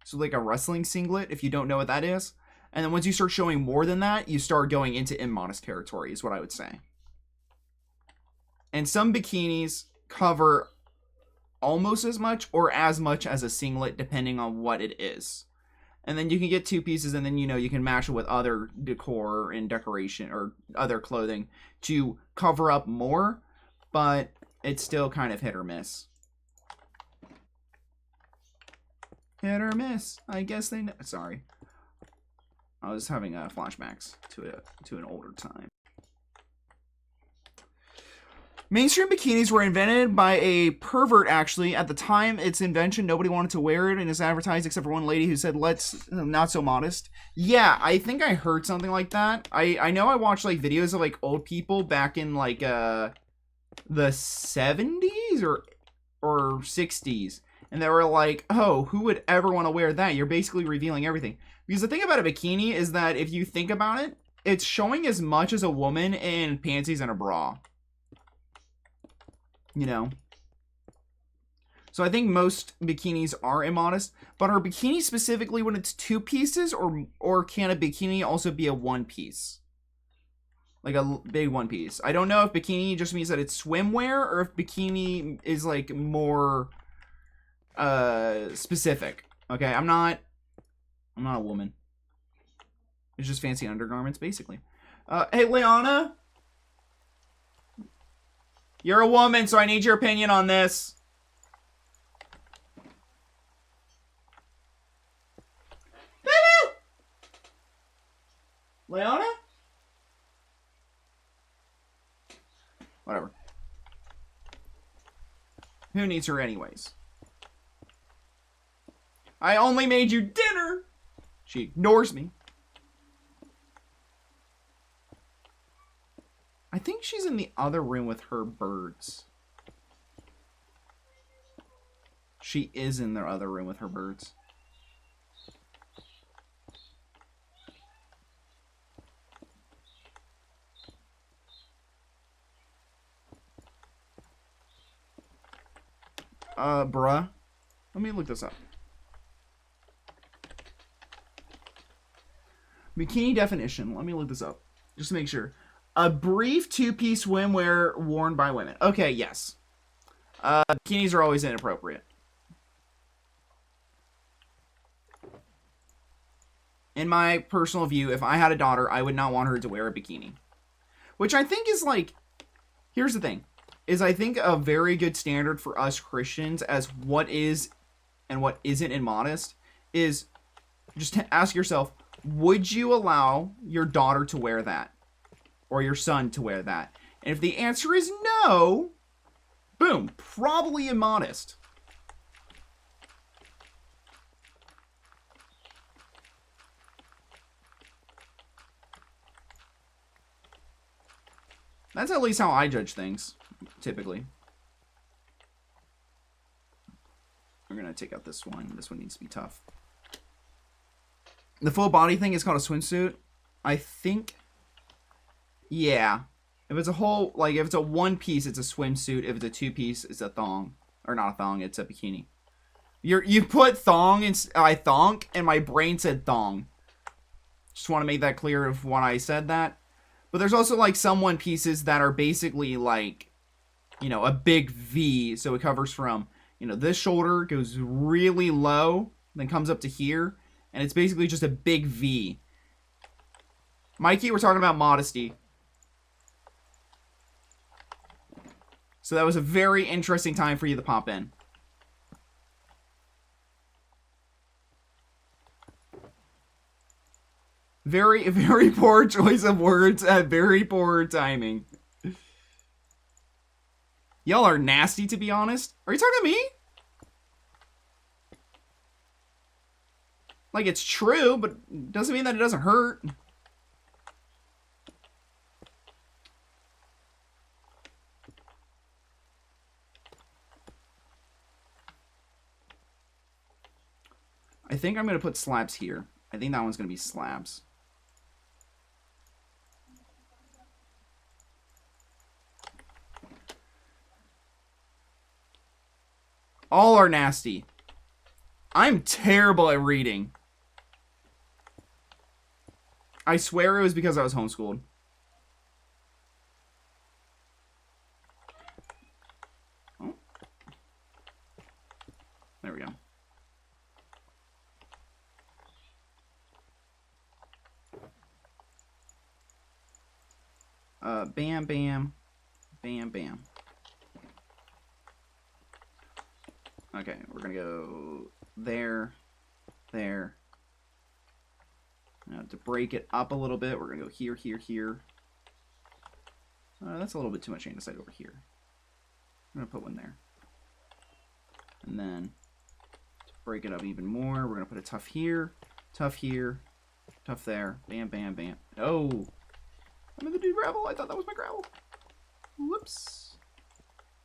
So like a wrestling singlet, if you don't know what that is. And then once you start showing more than that, you start going into immodest territory is what I would say. And some bikinis cover almost as much or as much as a singlet depending on what it is. And then you can get 2 pieces and then, you know, you can match it with other decor and decoration or other clothing to cover up more. But it's still kind of hit or miss. Hit or miss. I guess they know. Sorry. I was having flashbacks to an older time. Mainstream bikinis were invented by a pervert, actually. At the time its invention, nobody wanted to wear it and it's advertised except for one lady who said, let's, not so modest. Yeah, I think I heard something like that. I know I watched like videos of like old people back in like the 70s or 60s, and they were like, oh, who would ever want to wear that? You're basically revealing everything. Because the thing about a bikini is that if you think about it, it's showing as much as a woman in panties and a bra. You know? So I think most bikinis are immodest, but are bikinis specifically when it's 2 pieces, or can a bikini also be a 1 piece? Like a big 1 piece. I don't know if bikini just means that it's swimwear, or if bikini is like more specific. Okay, I'm not a woman. It's just fancy undergarments, basically. Hey, Liana. You're a woman, so I need your opinion on this. Liana? Whatever. Who needs her anyways? I only made you dinner! She ignores me. I think she's in the other room with her birds. She is in the other room with her birds. Bruh. Let me look this up. Bikini definition. Let me look this up. Just to make sure. A brief 2-piece swimwear worn by women. Okay, yes. Bikinis are always inappropriate. In my personal view, if I had a daughter, I would not want her to wear a bikini. Which I think is like... Here's the thing. Is I think a very good standard for us Christians as what is and what isn't immodest is just to ask yourself, would you allow your daughter to wear that? Or your son to wear that? And if the answer is no, boom, probably immodest. That's at least how I judge things, typically. We're going to take out this one. This one needs to be tough. The full body thing is called a swimsuit. I think... Yeah. If it's a whole... Like, if it's a 1 piece, it's a swimsuit. If it's a 2 piece, it's a thong. Or not a thong, it's a bikini. You put thong and... I thonk, and my brain said thong. Just want to make that clear of when I said that. But there's also, like, some 1 pieces that are basically, like... You know, a big V. So it covers from... You know, this shoulder goes really low, then comes up to here, and it's basically just a big V. Mikey, we're talking about modesty. So that was a very interesting time for you to pop in. Very, very poor choice of words at very poor timing. Y'all are nasty, to be honest. Are you talking to me? Like, it's true, but doesn't mean that it doesn't hurt. I think I'm going to put slabs here. I think that one's going to be slabs. All are nasty. I'm terrible at reading. I swear it was because I was homeschooled. Oh. There we go. Bam, bam. Bam, bam. Okay, we're gonna go there, there. Now to break it up a little bit, we're gonna go here, here, here. That's a little bit too much andesite over here. I'm gonna put one there. And then to break it up even more, we're gonna put a tough here, tough there. Bam, bam, bam. Oh, I'm in the new gravel. I thought that was my gravel. Whoops.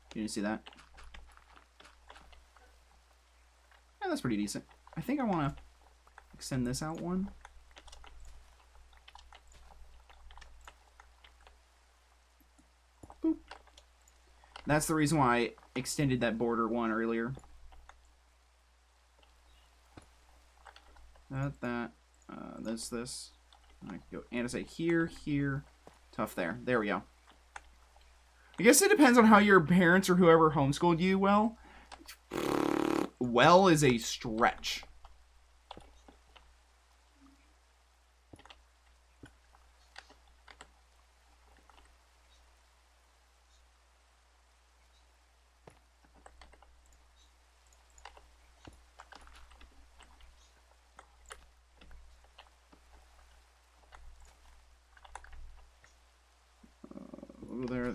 Can you see that? Yeah, that's pretty decent. I think I want to extend this out one. That's the reason why I extended that border one earlier. This. I can go andesite here, here. Tough there. There we go. I guess it depends on how your parents or whoever homeschooled you well. Well is a stretch.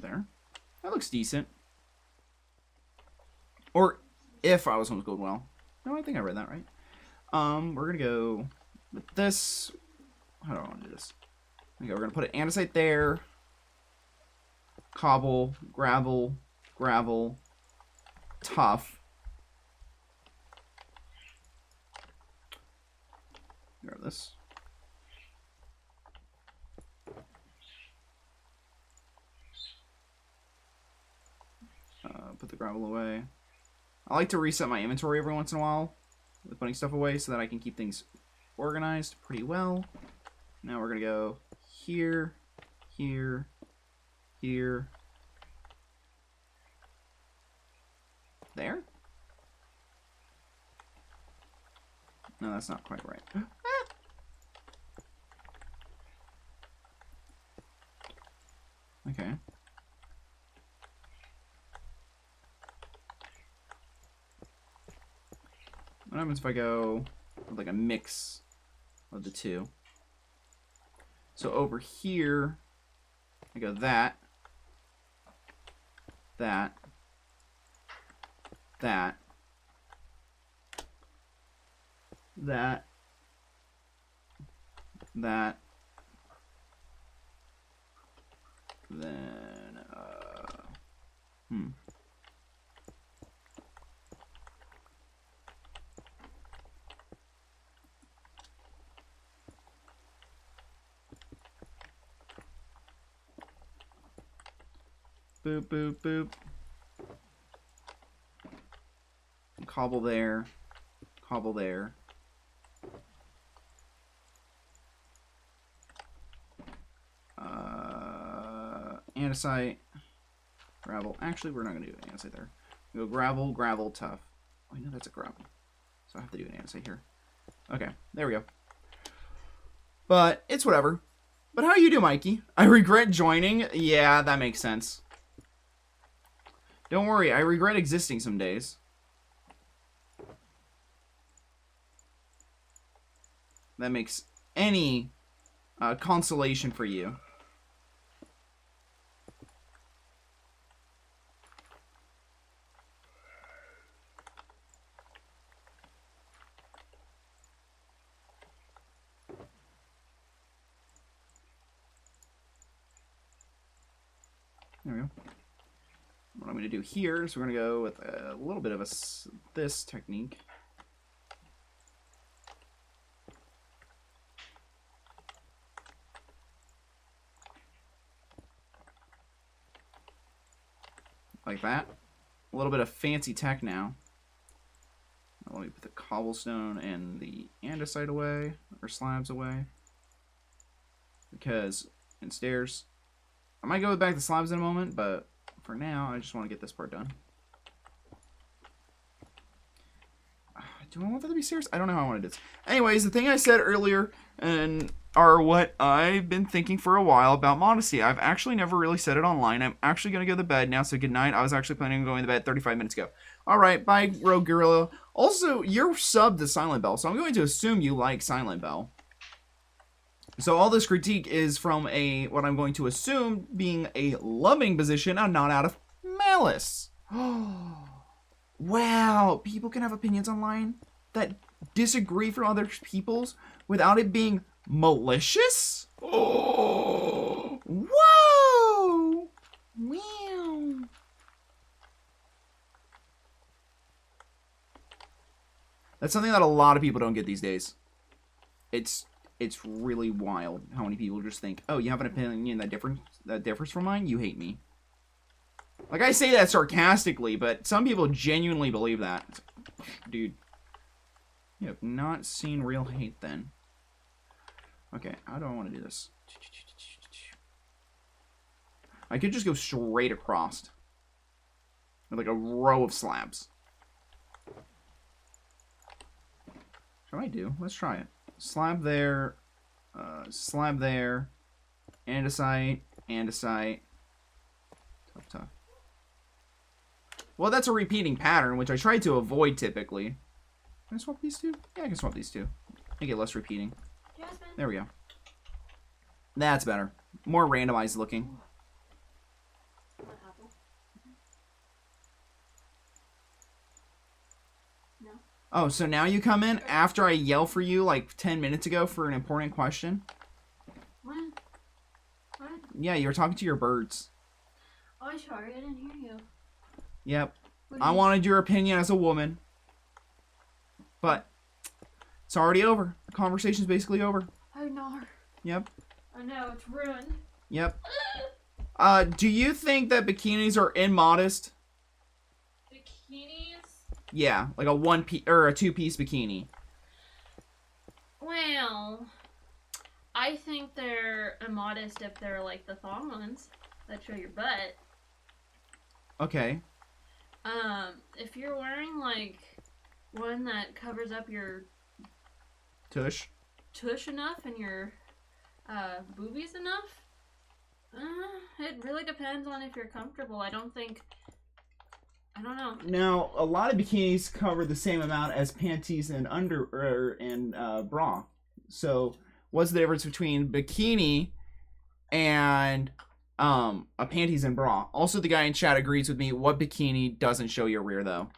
There. That looks decent. Or if I was homeschooled well. No, I think I read that right. We're gonna go with this. How do I want to do this? Okay, we're gonna put an andesite there. Cobble, gravel, gravel, tough. Grab this. Put the gravel away. I like to reset my inventory every once in a while with putting stuff away so that I can keep things organized pretty well. Now we're going to go here, here, here, there. No, that's not quite right. Okay. What happens if I go with like a mix of the two? So over here, I go that, that, that, that, that, then, boop, boop, boop. Cobble there. Cobble there. Andesite. Gravel. Actually, we're not going to do andesite there. We go gravel, gravel, tough. Oh, I know that's a gravel. So I have to do an andesite here. Okay, there we go. But it's whatever. But how you do, Mikey? I regret joining. Yeah, that makes sense. Don't worry, I regret existing some days. That makes any consolation for you. There we go. What I'm going to do here is we're going to go with a little bit of this technique. Like that. A little bit of fancy tech now. Now let me put the cobblestone and the andesite away, or slabs away. Because in stairs, I might go back to slabs in a moment, but for now, I just want to get this part done. Do I want that to be stairs? I don't know how I want to do this. Anyways, the thing I said earlier and are what I've been thinking for a while about modesty. I've actually never really said it online. I'm actually going to go to bed now, so good night. I was actually planning on going to bed 35 minutes ago. Alright, bye, Rogue Gorilla. Also, you're subbed to Silent Bell, so I'm going to assume you like Silent Bell. So all this critique is from what I'm going to assume being a loving position and not out of malice. Wow, people can have opinions online that disagree from other people's without it being malicious? Oh, whoa! Wow. That's something that a lot of people don't get these days. It's really wild how many people just think, oh, you have an opinion that differs from mine, you hate me. Like, I say that sarcastically, but some people genuinely believe that. Dude. You have not seen real hate, then. Okay, how do I want to do this? I could just go straight across. With, like, a row of slabs. What do I do? Let's try it. Slab there. Slab there. Andesite. Andesite. Tough, tough. Well, that's a repeating pattern, which I try to avoid typically. Can I swap these two? Yeah, I can swap these two. Make it less repeating. Jasmine. There we go. That's better. More randomized looking. What apple? No. Oh, so now you come in after I yell for you like 10 minutes ago for an important question? What? What? Yeah, you were talking to your birds. Oh, sorry, I didn't hear you. Yep. What do I you- wanted your opinion as a woman. But it's already over. The conversation's basically over. Oh no. Yep. I know, it's ruined. Yep. Do you think that bikinis are immodest? Bikinis? Yeah, like a one-piece or a two-piece bikini. Well, I think they're immodest if they're like the thong ones that show your butt. Okay. If you're wearing like one that covers up your Tush. tush enough and your boobies enough, it really depends on if you're comfortable. I don't know. Now, a lot of bikinis cover the same amount as panties and bra. So, what's the difference between bikini and a panties and bra? Also, the guy in chat agrees with me. What bikini doesn't show your rear, though?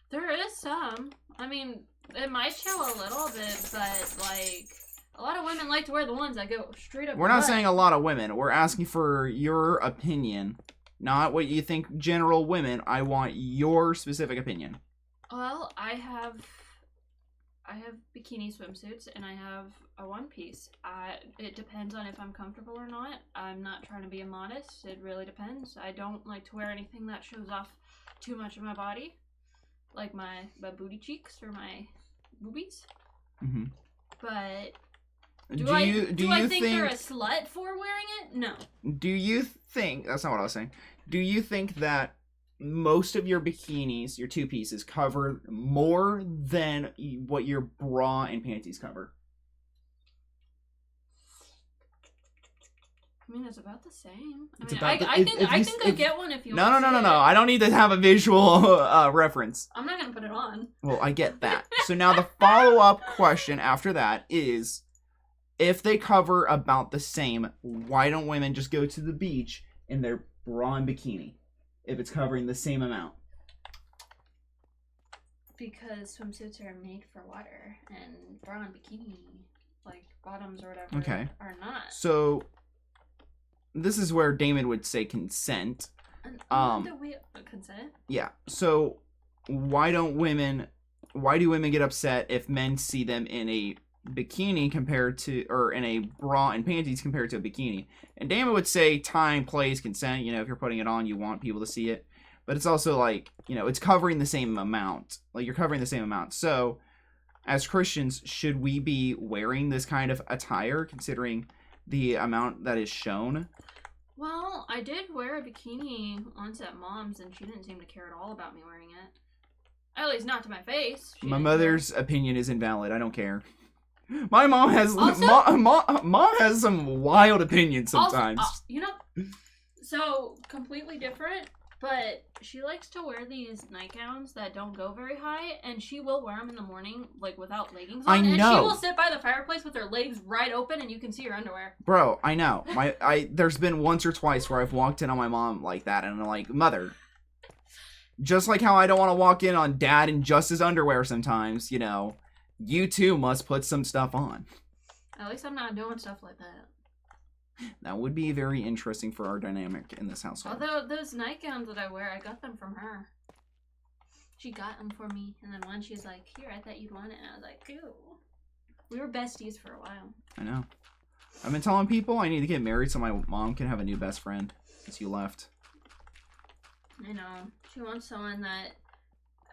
There is some. I mean, it might show a little bit, but like a lot of women like to wear the ones that go straight up. We're not butt. saying a lot of women. We're asking for your opinion, not what you think general women. I want your specific opinion. Well, I have bikini swimsuits and I have a one piece. It depends on if I'm comfortable or not. I'm not trying to be immodest. It really depends. I don't like to wear anything that shows off too much of my body, like my booty cheeks or my boobies. Mm-hmm. But Do I you think they're a slut for wearing it? No. Do you think that's not what I was saying? Do you think that most of your bikinis, your two pieces, cover more than what your bra and panties cover? I mean, it's about the same. I It's mean, about the- I if- can if I you- can go if- get one if you No, want. no. I don't need to have a visual reference. I'm not gonna put it on. Well, I get that. So now the follow-up question after that is, if they cover about the same, why don't women just go to the beach in their bra and bikini if it's covering the same amount? Because swimsuits are made for water, and bra and bikini, like bottoms or whatever, Okay. are not. So this is where Damon would say consent. And do we consent? Yeah. So why do women get upset if men see them in a bikini compared to, or in a bra and panties compared to a bikini? And Damon would say time, place, consent. You know, if you're putting it on, you want people to see it. But it's also like, you know, it's covering the same amount. Like, you're covering the same amount. So as Christians, should we be wearing this kind of attire considering the amount that is shown? Well, I did wear a bikini once at Mom's, and she didn't seem to care at all about me wearing it. At least not to my face. She My didn't mother's opinion is invalid. I don't care. My mom has Also- mom has some wild opinions Also, sometimes. so completely different, but she likes to wear these nightgowns that don't go very high, and she will wear them in the morning, like without leggings on. I And know. she will sit by the fireplace with her legs right open, and you can see her underwear. Bro, I know. There's been once or twice where I've walked in on my mom like that, and I'm like, mother. Just like how I don't want to walk in on dad in just his underwear sometimes, you know, you too must put some stuff on. At least I'm not doing stuff like that. That would be very interesting for our dynamic in this household. Although those nightgowns that I wear, I got them from her. She got them for me, and then one she's like, "Here, I thought you'd want it," and I was like, "Ew." We were besties for a while. I know. I've been telling people I need to get married so my mom can have a new best friend since you left. I know. She wants someone that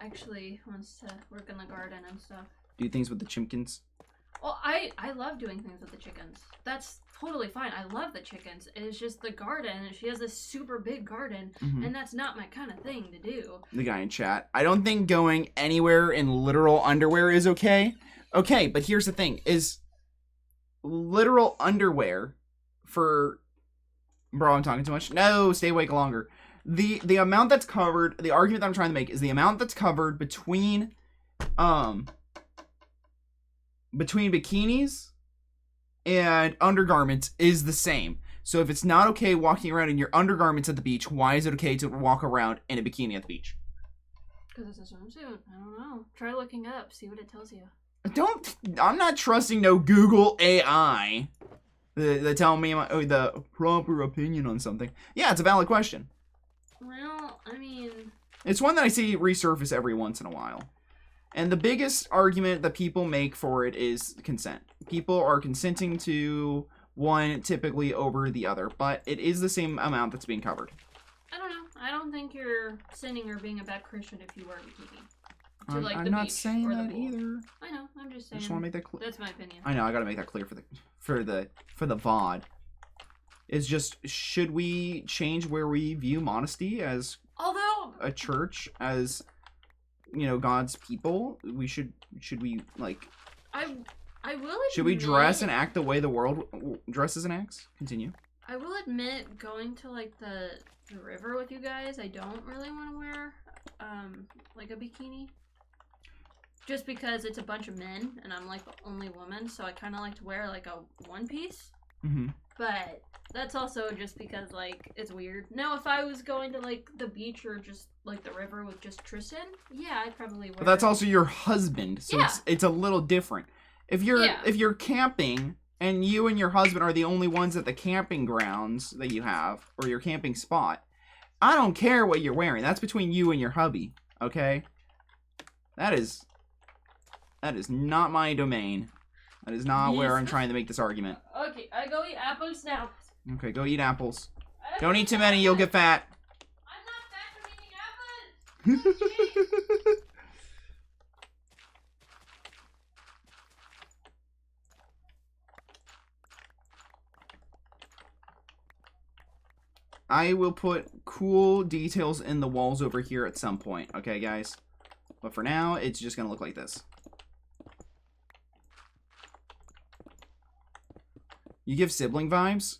actually wants to work in the garden and stuff. Do things with the chimkins. Well, I love doing things with the chickens. That's totally fine. I love the chickens. It's just the garden. She has this super big garden, and that's not my kind of thing to do. The guy in chat. I don't think going anywhere in literal underwear is okay. Okay, but here's the thing. Is literal underwear for... Bro, I'm talking too much. No, stay awake longer. The amount that's covered... The argument that I'm trying to make is the amount that's covered between bikinis and undergarments is the same. So if it's not okay walking around in your undergarments at the beach, why is it okay to walk around in a bikini at the beach? Because it's a swimsuit. I don't know. Try looking up. See what it tells you. I'm not trusting no Google AI that tell me the proper opinion on something. Yeah, it's a valid question. Well, I mean... It's one that I see resurface every once in a while. And the biggest argument that people make for it is consent. People are consenting to one typically over the other, but it is the same amount that's being covered. I don't know. I don't think you're sinning or being a bad Christian if you wear a bikini. I'm not saying that either. I know. I'm just saying. I just want to make that clear. That's my opinion. I know. I gotta make that clear for the VOD. It's just, should we change where we view modesty as a church, as God's people? Should we like? I will admit, should we dress and act the way the world dresses and acts? Continue. I will admit, going to like the river with you guys, I don't really want to wear like a bikini. Just because it's a bunch of men and I'm like the only woman, so I kind of like to wear like a one piece. But that's also just because like it's weird. Now, if I was going to like the beach or just like the river with just Tristan, yeah, I'd probably wear. But that's also your husband, so it's a little different. If you're camping and you and your husband are the only ones at the camping grounds that you have or your camping spot, I don't care what you're wearing. That's between you and your hubby, okay? That is not my domain. That is not where I'm trying to make this argument. Okay, I go eat apples now. Okay, go eat apples. Don't eat too many, you'll get fat. I'm not fat from eating apples. I will put cool details in the walls over here at some point, okay, guys? But for now, it's just gonna look like this. You give sibling vibes?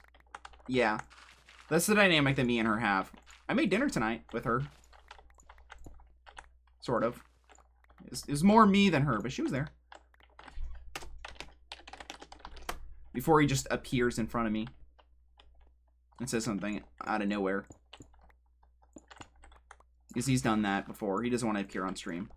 Yeah. That's the dynamic that me and her have. I made dinner tonight with her. Sort of. It was more me than her, but she was there. Before he just appears in front of me and says something out of nowhere. Because he's done that before. He doesn't want to appear on stream.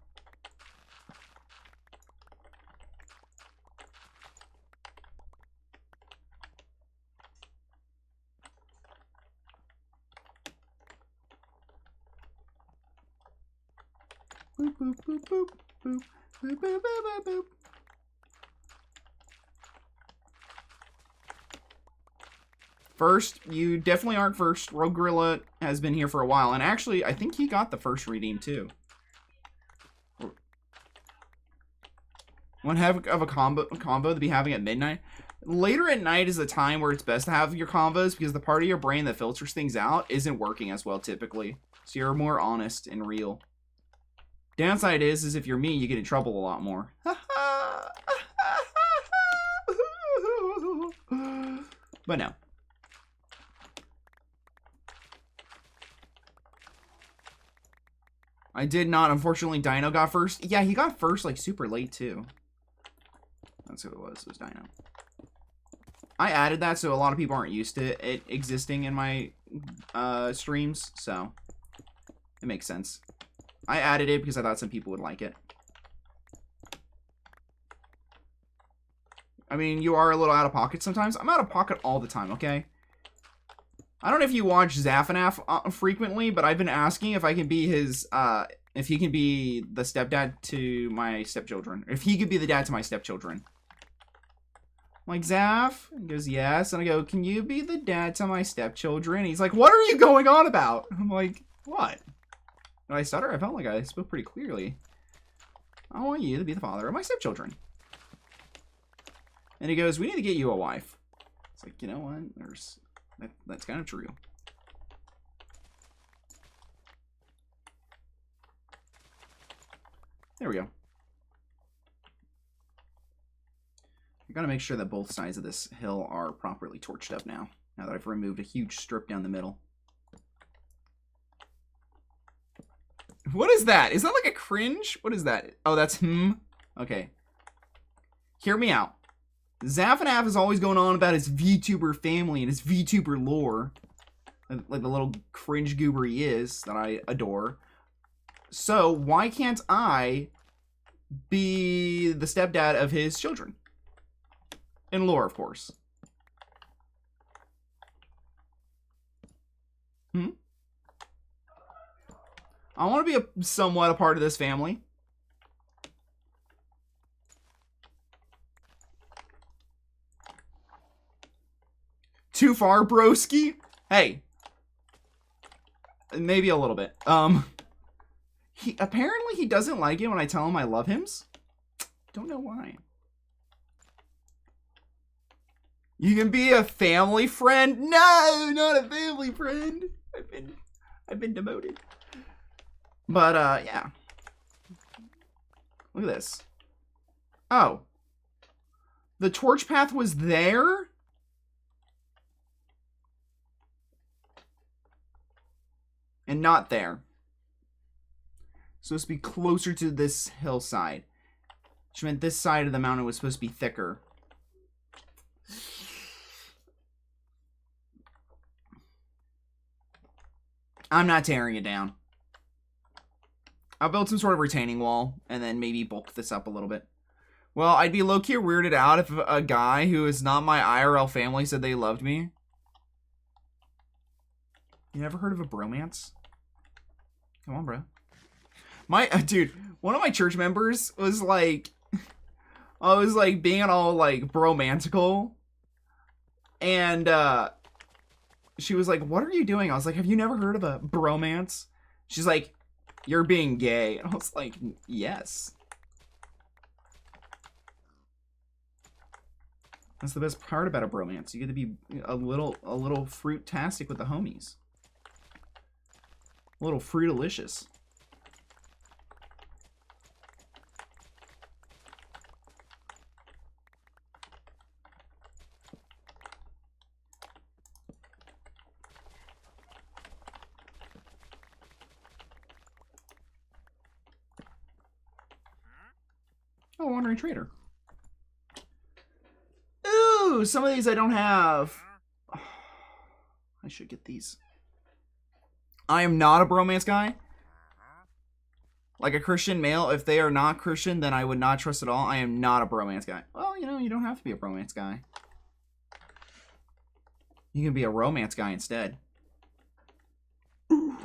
Boop, boop, boop, boop, boop, boop, boop, boop, boop, boop. First, you definitely aren't first. Rogue Gorilla has been here for a while, and actually, I think he got the first redeem too. One heck of a combo to be having at midnight. Later at night is the time where it's best to have your combos because the part of your brain that filters things out isn't working as well typically. So you're more honest and real. Downside is if you're me, you get in trouble a lot more. But no. I did not. Unfortunately, Dino got first. Yeah, he got first like super late too. That's who it was. It was Dino. I added that so a lot of people aren't used to it existing in my streams, so it makes sense. I added it because I thought some people would like it. I mean, you are a little out of pocket sometimes. I'm out of pocket all the time, okay? I don't know if you watch Zaffanaf frequently, but I've been asking if I can be his, if he can be the stepdad to my stepchildren. If he could be the dad to my stepchildren. I'm like, Zaf? He goes, yes. And I go, can you be the dad to my stepchildren? He's like, what are you going on about? I'm like, what? Did I stutter? I felt like I spoke pretty clearly. I want you to be the father of my stepchildren. And he goes, we need to get you a wife. It's like, you know what? That's kind of true. There we go. I gotta make sure that both sides of this hill are properly torched up now. Now that I've removed a huge strip down the middle. What is that? Is that like a cringe? What is that? Oh, that's Okay. Hear me out. Zafanaf is always going on about his VTuber family and his VTuber lore. Like the little cringe goober he is that I adore. So, why can't I be the stepdad of his children? In lore, of course. I want to be somewhat a part of this family. Too far, broski? Hey. Maybe a little bit. Apparently he doesn't like it when I tell him I love him. Don't know why. You can be a family friend? No, not a family friend. I've been demoted. But yeah. Look at this. Oh. The torch path was there? And not there. Supposed to be closer to this hillside. Which meant this side of the mountain was supposed to be thicker. I'm not tearing it down. I'll build some sort of retaining wall and then maybe bulk this up a little bit. Well, I'd be low-key weirded out if a guy who is not my IRL family said they loved me. You never heard of a bromance? Come on, bro. Dude, one of my church members was like, I was like being all like bromantical. And she was like, what are you doing? I was like, have you never heard of a bromance? She's like, you're being gay. And I was like, yes. That's the best part about a bromance. You get to be a little fruit-tastic with the homies. A little fruit-alicious. Oh, Wandering Trader. Ooh, some of these I don't have. Oh, I should get these. I am not a bromance guy. Like a Christian male, if they are not Christian, then I would not trust at all. I am not a bromance guy. Well, you know, you don't have to be a bromance guy. You can be a romance guy instead. Ooh.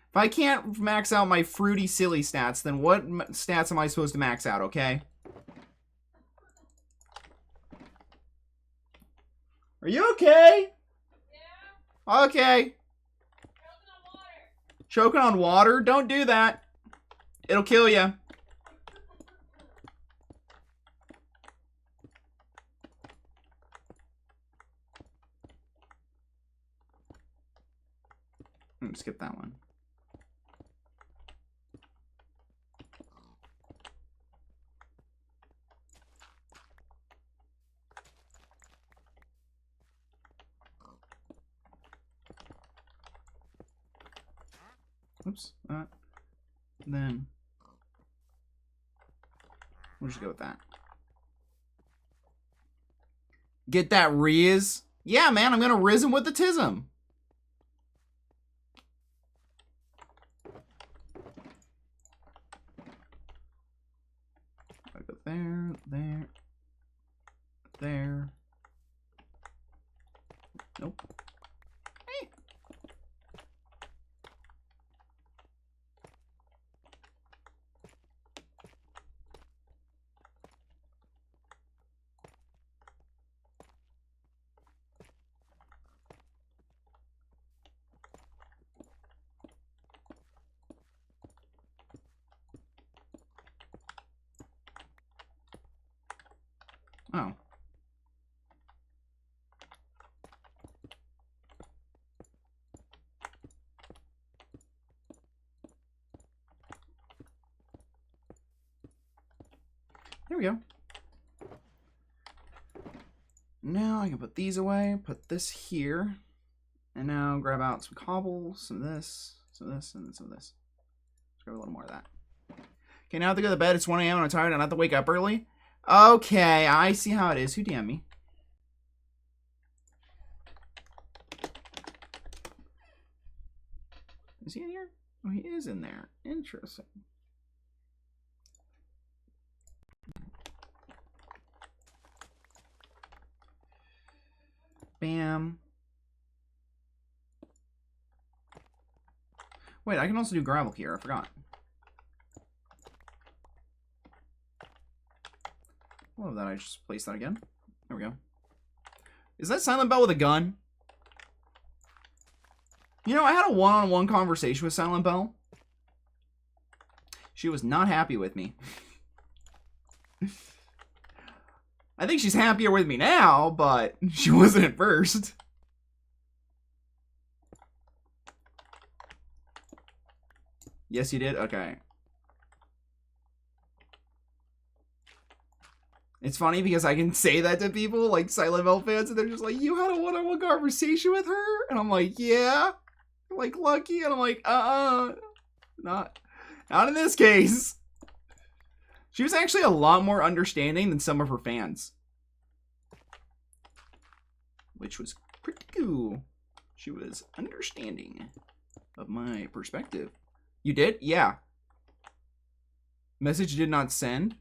If I can't max out my fruity silly stats, then what stats am I supposed to max out, okay? Are you okay? Yeah. Okay. Choking on water. Choking on water? Don't do that. It'll kill you. Skip that one. Oops, that. Then we'll just go with that. Get that riz? Yeah, man, I'm gonna riz him with the tism. I go there. Nope. Hey. Oh. There we go. Now I can put these away, put this here, and now grab out some cobble, some of this, and then some of this. Let's grab a little more of that. Okay, now I have to go to bed. It's 1 a.m. and I'm tired and I have to wake up early. Okay, I see how it is. Who DM'd me? Is he in here? Oh, he is in there. Interesting. Bam. Wait, I can also do gravel here. I forgot. Love that. I just placed that again. There we go. Is that Silent Bell with a gun? You know, I had a one-on-one conversation with Silent Bell. She was not happy with me. I think she's happier with me now, but she wasn't at first. Yes, you did? Okay. It's funny because I can say that to people, like Silent Bell fans, and they're just like, you had a one-on-one conversation with her? And I'm like, yeah. Like, lucky. And I'm like, not in this case. She was actually a lot more understanding than some of her fans. Which was pretty cool. She was understanding of my perspective. You did? Yeah. Message did not send?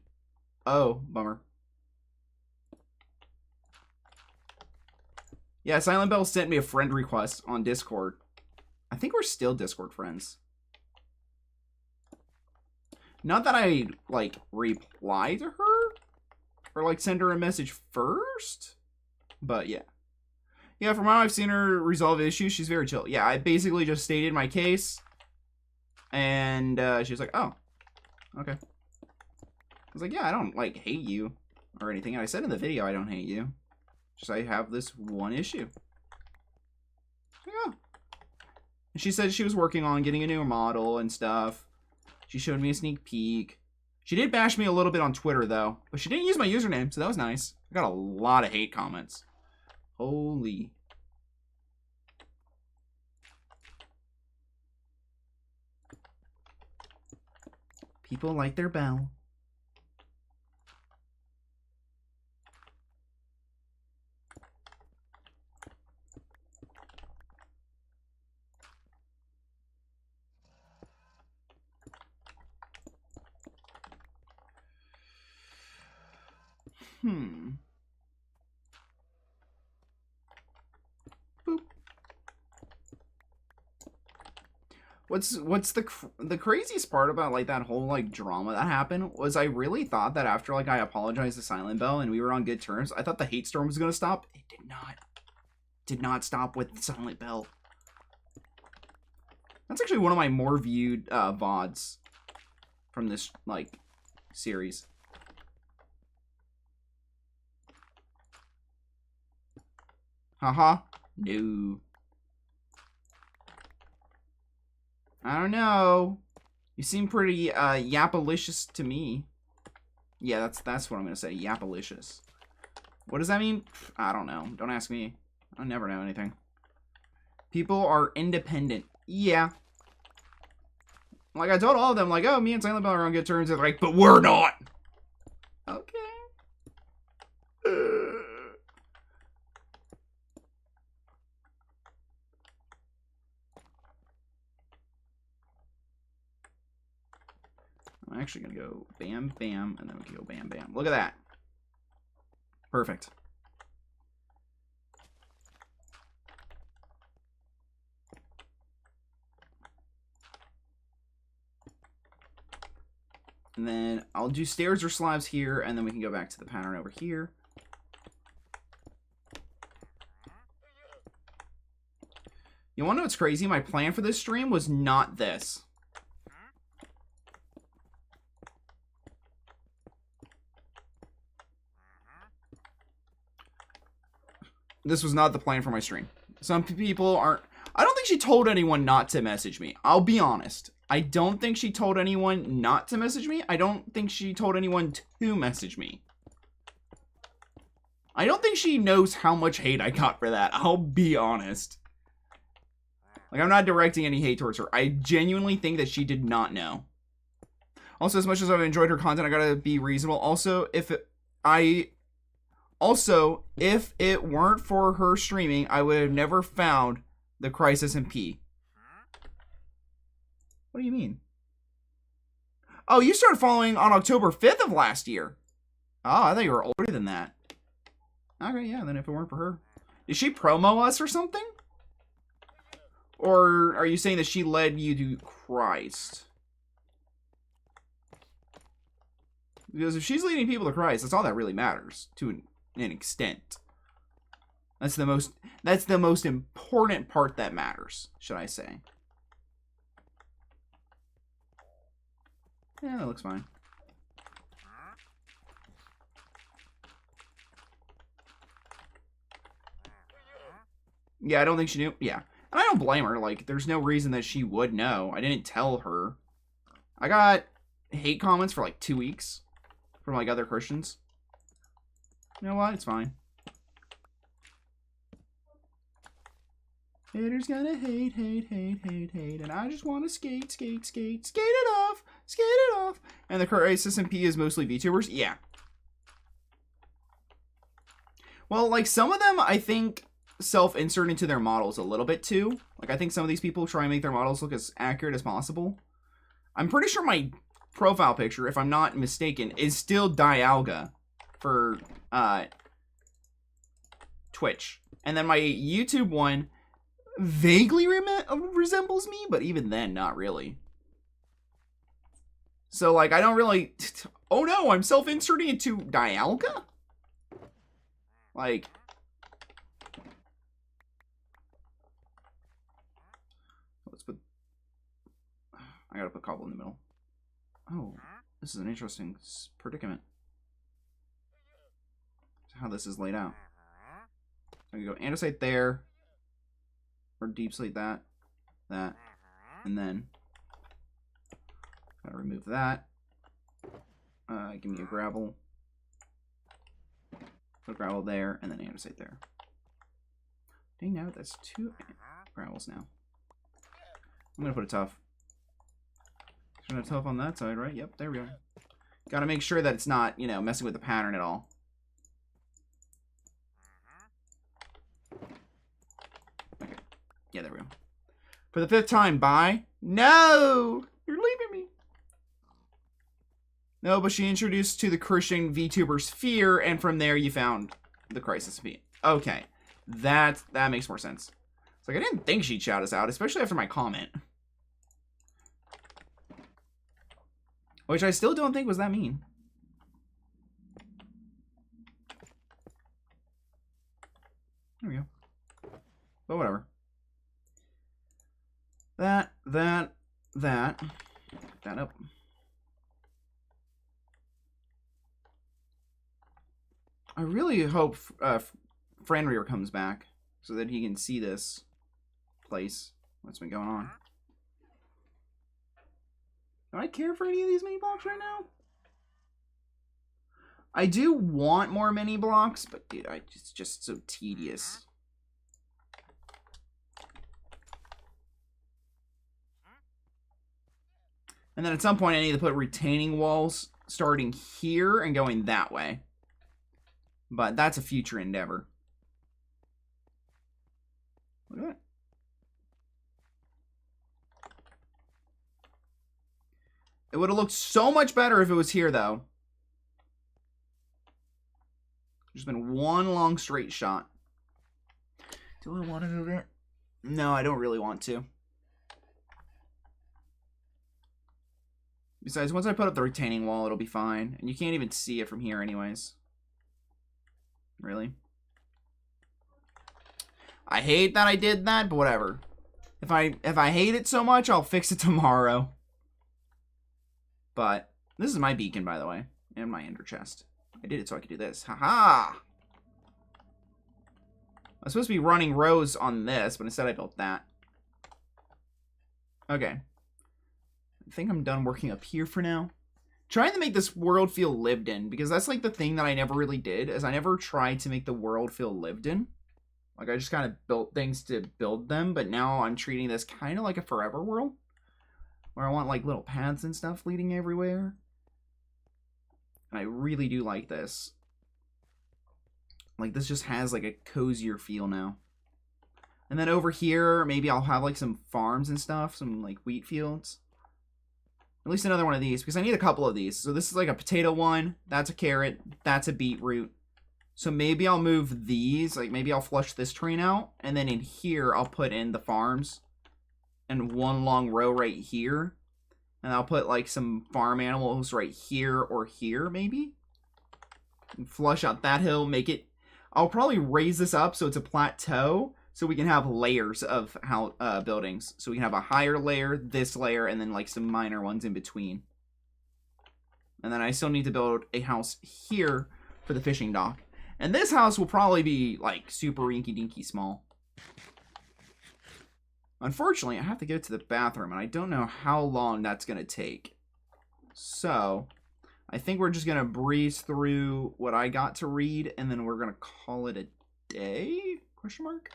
Oh, bummer. Yeah, Silent Bell sent me a friend request on Discord. I think we're still Discord friends. Not that I, like, reply to her or, like, send her a message first, but yeah. Yeah, from how I've seen her resolve issues, she's very chill. Yeah, I basically just stated my case, and she was like, oh, okay. I was like, yeah, I don't, like, hate you or anything. And I said in the video I don't hate you. Just I have this one issue. Yeah. And she said she was working on getting a new model and stuff. She showed me a sneak peek. She did bash me a little bit on Twitter, though. But she didn't use my username, so that was nice. I got a lot of hate comments. Holy. People like their bell. Boop. What's the craziest part about like that whole like drama that happened was I really thought that after like I apologized to Silent Bell and we were on good terms, I thought the hate storm was gonna stop. It did not. Did not stop with Silent Bell. That's actually one of my more viewed VODs from this like series. Haha. No. I don't know. You seem pretty yapalicious to me. Yeah, that's what I'm gonna say. Yapalicious. What does that mean? I don't know. Don't ask me. I never know anything. People are independent. Yeah. Like I told all of them, like, oh, me and Silent Bell are on good terms. They're like, but we're not. Okay. I'm actually going to go bam, bam, and then we can go bam, bam. Look at that. Perfect. And then I'll do stairs or slabs here, and then we can go back to the pattern over here. You want to know what's crazy? My plan for this stream was not this. this was not the plan for my stream. Some people aren't... I don't think she told anyone not to message me. I'll be honest. I don't think she told anyone not to message me. I don't think she told anyone to message me. I don't think she knows how much hate I got for that. I'll be honest. Like, I'm not directing any hate towards her. I genuinely think that she did not know. Also, as much as I've enjoyed her content, I gotta be reasonable. Also, if it weren't for her streaming, I would have never found the Crisis MP. What do you mean? Oh, you started following on October 5th of last year. Oh, I thought you were older than that. Okay, yeah, then if it weren't for her. Did she promo us or something? Or are you saying that she led you to Christ? Because if she's leading people to Christ, that's all that really matters to an extent. That's the most important part that matters, should I say. Yeah, that looks fine. Yeah, I don't think she knew. Yeah. And I don't blame her. Like, there's no reason that she would know. I didn't tell her. I got hate comments for like 2 weeks from like other Christians. You know what? It's fine. Haters gonna hate. And I just want to skate it off. And the Crisis MP is mostly VTubers? Yeah. Well, like, some of them, I think, self-insert into their models a little bit, too. Like, I think some of these people try and make their models look as accurate as possible. I'm pretty sure my profile picture, if I'm not mistaken, is still Dialga for, Twitch. And then my YouTube one vaguely resembles me, but even then, not really. So, like, I don't really... Oh, no, I'm self-inserting into Dialga? Like... Let's put... I gotta put Cobble in the middle. Oh, this is an interesting predicament. How this is laid out. I can go andesite there, or deep slate that, and then gotta remove that. Give me a gravel. Put gravel there, and then andesite there. Dang, now that's 2 gravels now. I'm gonna put a tough. Should have tough on that side, right? Yep, there we go. Gotta make sure that it's not, you know, messing with the pattern at all. Okay. Yeah, there we go. For the 5th time, bye. No! You're leaving me. No, but she introduced to the Christian VTuber sphere, and from there you found the Crisis MP. Okay. That makes more sense. It's like, I didn't think she'd shout us out, especially after my comment. Which I still don't think was that mean. There we go. But whatever. That up. I really hope Franrir comes back so that he can see this place. What's been going on? Do I care for any of these mini blocks right now? I do want more mini blocks, but dude, it's just so tedious. And then at some point I need to put retaining walls starting here and going that way. But that's a future endeavor. Look at that. It would have looked so much better if it was here, though. There's been one long straight shot. Do I want to move it? No, I don't really want to. Besides, once I put up the retaining wall, it'll be fine. And you can't even see it from here anyways. Really? I hate that I did that, but whatever. If I hate it so much, I'll fix it tomorrow. But this is my beacon, by the way, and my ender chest. I did it so I could do this. Haha! I was supposed to be running rows on this, but instead I built that. Okay. I think I'm done working up here for now. Trying to make this world feel lived in, because that's like the thing that I never really did, is I never tried to make the world feel lived in. Like, I just kind of built things to build them, but now I'm treating this kind of like a forever world, where I want like little paths and stuff leading everywhere. And I really do like this. Like, this just has like a cozier feel now. And then over here, maybe I'll have like some farms and stuff, some like wheat fields. At least another one of these, because I need a couple of these. So this is like a potato one, that's a carrot, that's a beetroot. So maybe I'll move these, like maybe I'll flush this train out, and then in here I'll put in the farms. And one long row right here. And I'll put like some farm animals right here or here, maybe. And flush out that hill, make it... I'll probably raise this up so it's a plateau, so we can have layers of buildings. So we can have a higher layer, this layer, and then like some minor ones in between. And then I still need to build a house here for the fishing dock. And this house will probably be like super rinky-dinky small. Unfortunately, I have to go to the bathroom, and I don't know how long that's going to take. So, I think we're just going to breeze through what I got to read, and then we're going to call it a day? Question mark?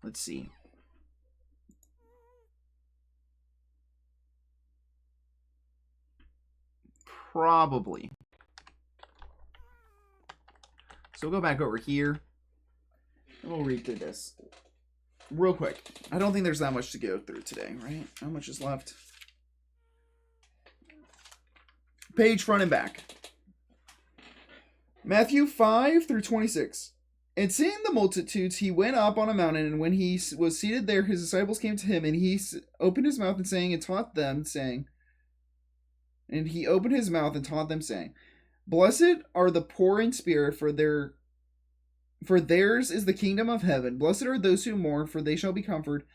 Let's see. Probably. So we'll go back over here, and we'll read through this real quick. I don't think there's that much to go through today, right? How much is left? Page front and back. Matthew 5 through 26. And seeing the multitudes, he went up on a mountain, and when he was seated there, his disciples came to him, and he opened his mouth and taught them, saying, Blessed are the poor in spirit, for theirs is the kingdom of heaven. Blessed are those who mourn, for they shall be comforted.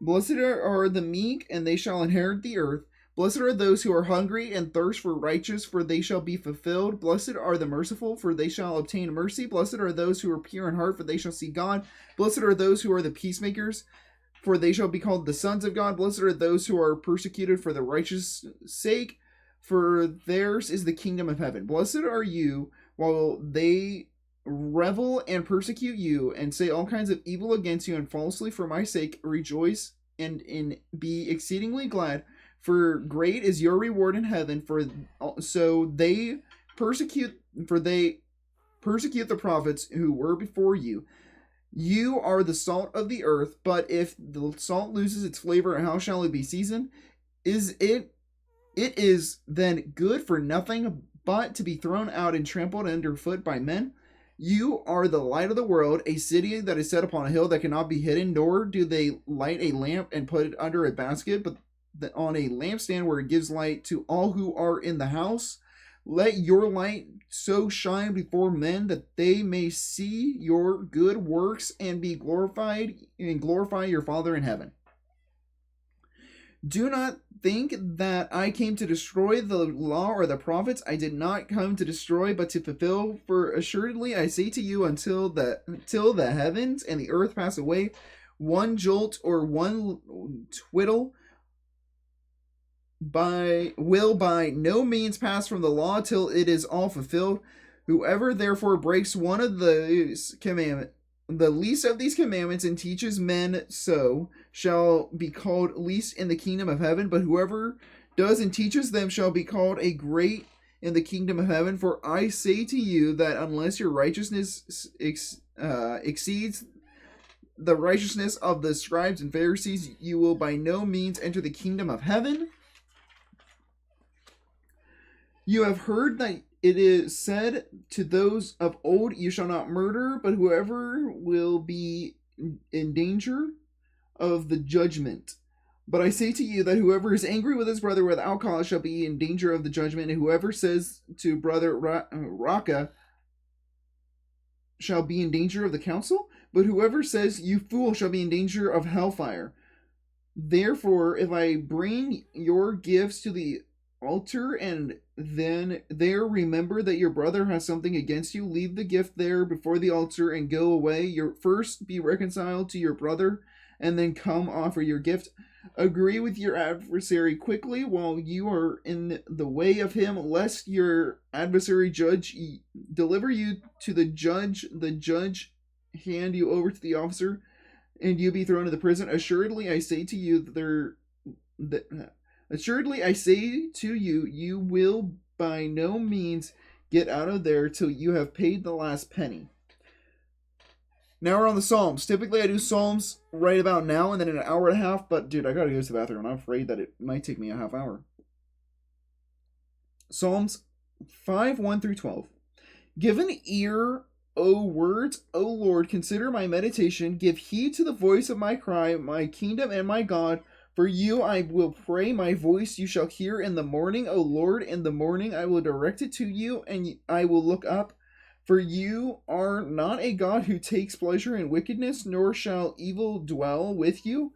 Blessed are the meek, and they shall inherit the earth. Blessed are those who are hungry and thirst for righteousness, for they shall be fulfilled. Blessed are the merciful, for they shall obtain mercy. Blessed are those who are pure in heart, for they shall see God. Blessed are those who are the peacemakers, for they shall be called the sons of God. Blessed are those who are persecuted for the righteous sake, for theirs is the kingdom of heaven. Blessed are you while they revel and persecute you, and say all kinds of evil against you, and falsely for my sake. Rejoice and be exceedingly glad, for great is your reward in heaven. For they persecute the prophets who were before you. You are the salt of the earth, but if the salt loses its flavor, how shall it be seasoned? It is then good for nothing but to be thrown out and trampled underfoot by men. You are the light of the world, a city that is set upon a hill that cannot be hidden, nor do they light a lamp and put it under a basket, but on a lampstand where it gives light to all who are in the house. Let your light so shine before men that they may see your good works and be glorified and glorify your Father in heaven. Do not think that I came to destroy the law or the prophets. I did not come to destroy, but to fulfill. For assuredly I say to you, until the heavens and the earth pass away, one jolt or one twiddle will by no means pass from the law till it is all fulfilled. Whoever therefore breaks one of these commandments, the least of these commandments, and teaches men so, shall be called least in the kingdom of heaven. But whoever does and teaches them shall be called a great in the kingdom of heaven. For I say to you that unless your righteousness exceeds the righteousness of the scribes and Pharisees, you will by no means enter the kingdom of heaven. You have heard that it is said to those of old, you shall not murder, but whoever will be in danger of the judgment. But I say to you that whoever is angry with his brother without cause shall be in danger of the judgment, and whoever says to brother Raka shall be in danger of the council, but whoever says you fool shall be in danger of hellfire. Therefore, if I bring your gifts to the altar and then there remember that your brother has something against you. Leave the gift there before the altar and go away. First be reconciled to your brother, and then come offer your gift. Agree with your adversary quickly while you are in the way of him, lest your adversary deliver you to the judge hand you over to the officer, and you be thrown into prison. Assuredly I say to you you will by no means get out of there till you have paid the last penny. Now we're on the Psalms. Typically I do Psalms right about now and then in an hour and a half, but dude, I gotta go to the bathroom. I'm afraid that it might take me a half hour. Psalms 5, 1 through 12. Give an ear, O words, O Lord, consider my meditation. Give heed to the voice of my cry, my kingdom and my God. For you I will pray, my voice you shall hear in the morning, O Lord. In the morning I will direct it to you, and I will look up. For you are not a God who takes pleasure in wickedness, nor shall evil dwell with you.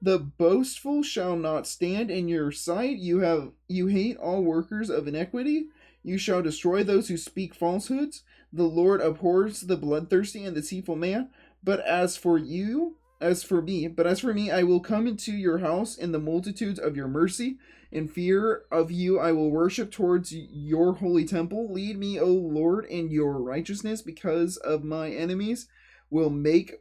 The boastful shall not stand in your sight. You hate all workers of iniquity. You shall destroy those who speak falsehoods. The Lord abhors the bloodthirsty and deceitful man. But as for me, I will come into your house in the multitudes of your mercy. In fear of you, I will worship towards your holy temple. Lead me, O Lord, in your righteousness, because of my enemies. Make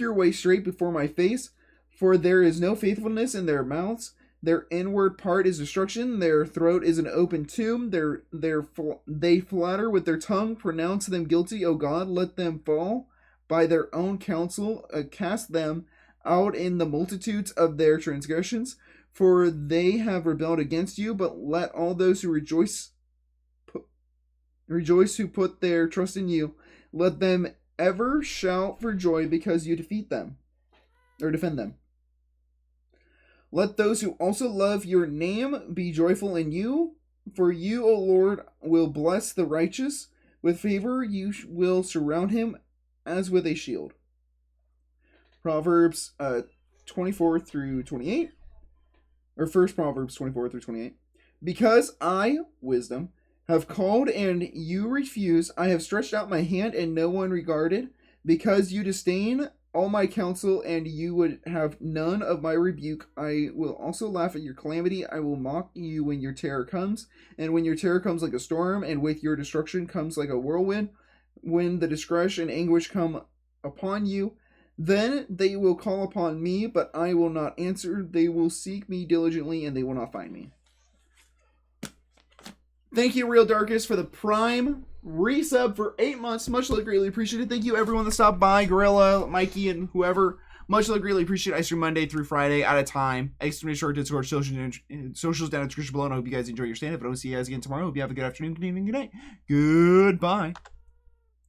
your way straight before my face. For there is no faithfulness in their mouths. Their inward part is destruction. Their throat is an open tomb. They flatter with their tongue. Pronounce them guilty, O God. Let them fall by their own counsel. Cast them out in the multitudes of their transgressions. For they have rebelled against you. But let all those who rejoice who put their trust in you. Let them ever shout for joy because you defend them. Let those who also love your name be joyful in you, for you, O Lord, will bless the righteous. With favor you will surround him as with a shield. Proverbs 24 through 28. Or first Proverbs 24 through 28. Because I, wisdom, have called and you refuse, I have stretched out my hand and no one regarded. Because you disdain all my counsel, and you would have none of my rebuke. I will also laugh at your calamity. I will mock you when your terror comes, and when your terror comes like a storm, and with your destruction comes like a whirlwind. When the distress and anguish come upon you, then they will call upon me, but I will not answer. They will seek me diligently, and they will not find me. Thank you, Real Darkest, for the Prime resub for 8 months. Much love, greatly appreciated. Thank you, everyone that stopped by. Gorilla, Mikey, and whoever. Much love, greatly appreciated. I stream Monday through Friday at a time. Extremely short Discord, socials down in the description below. And I hope you guys enjoy your stand-up. But I will see you guys again tomorrow. Hope you have a good afternoon, good evening, good night. Goodbye.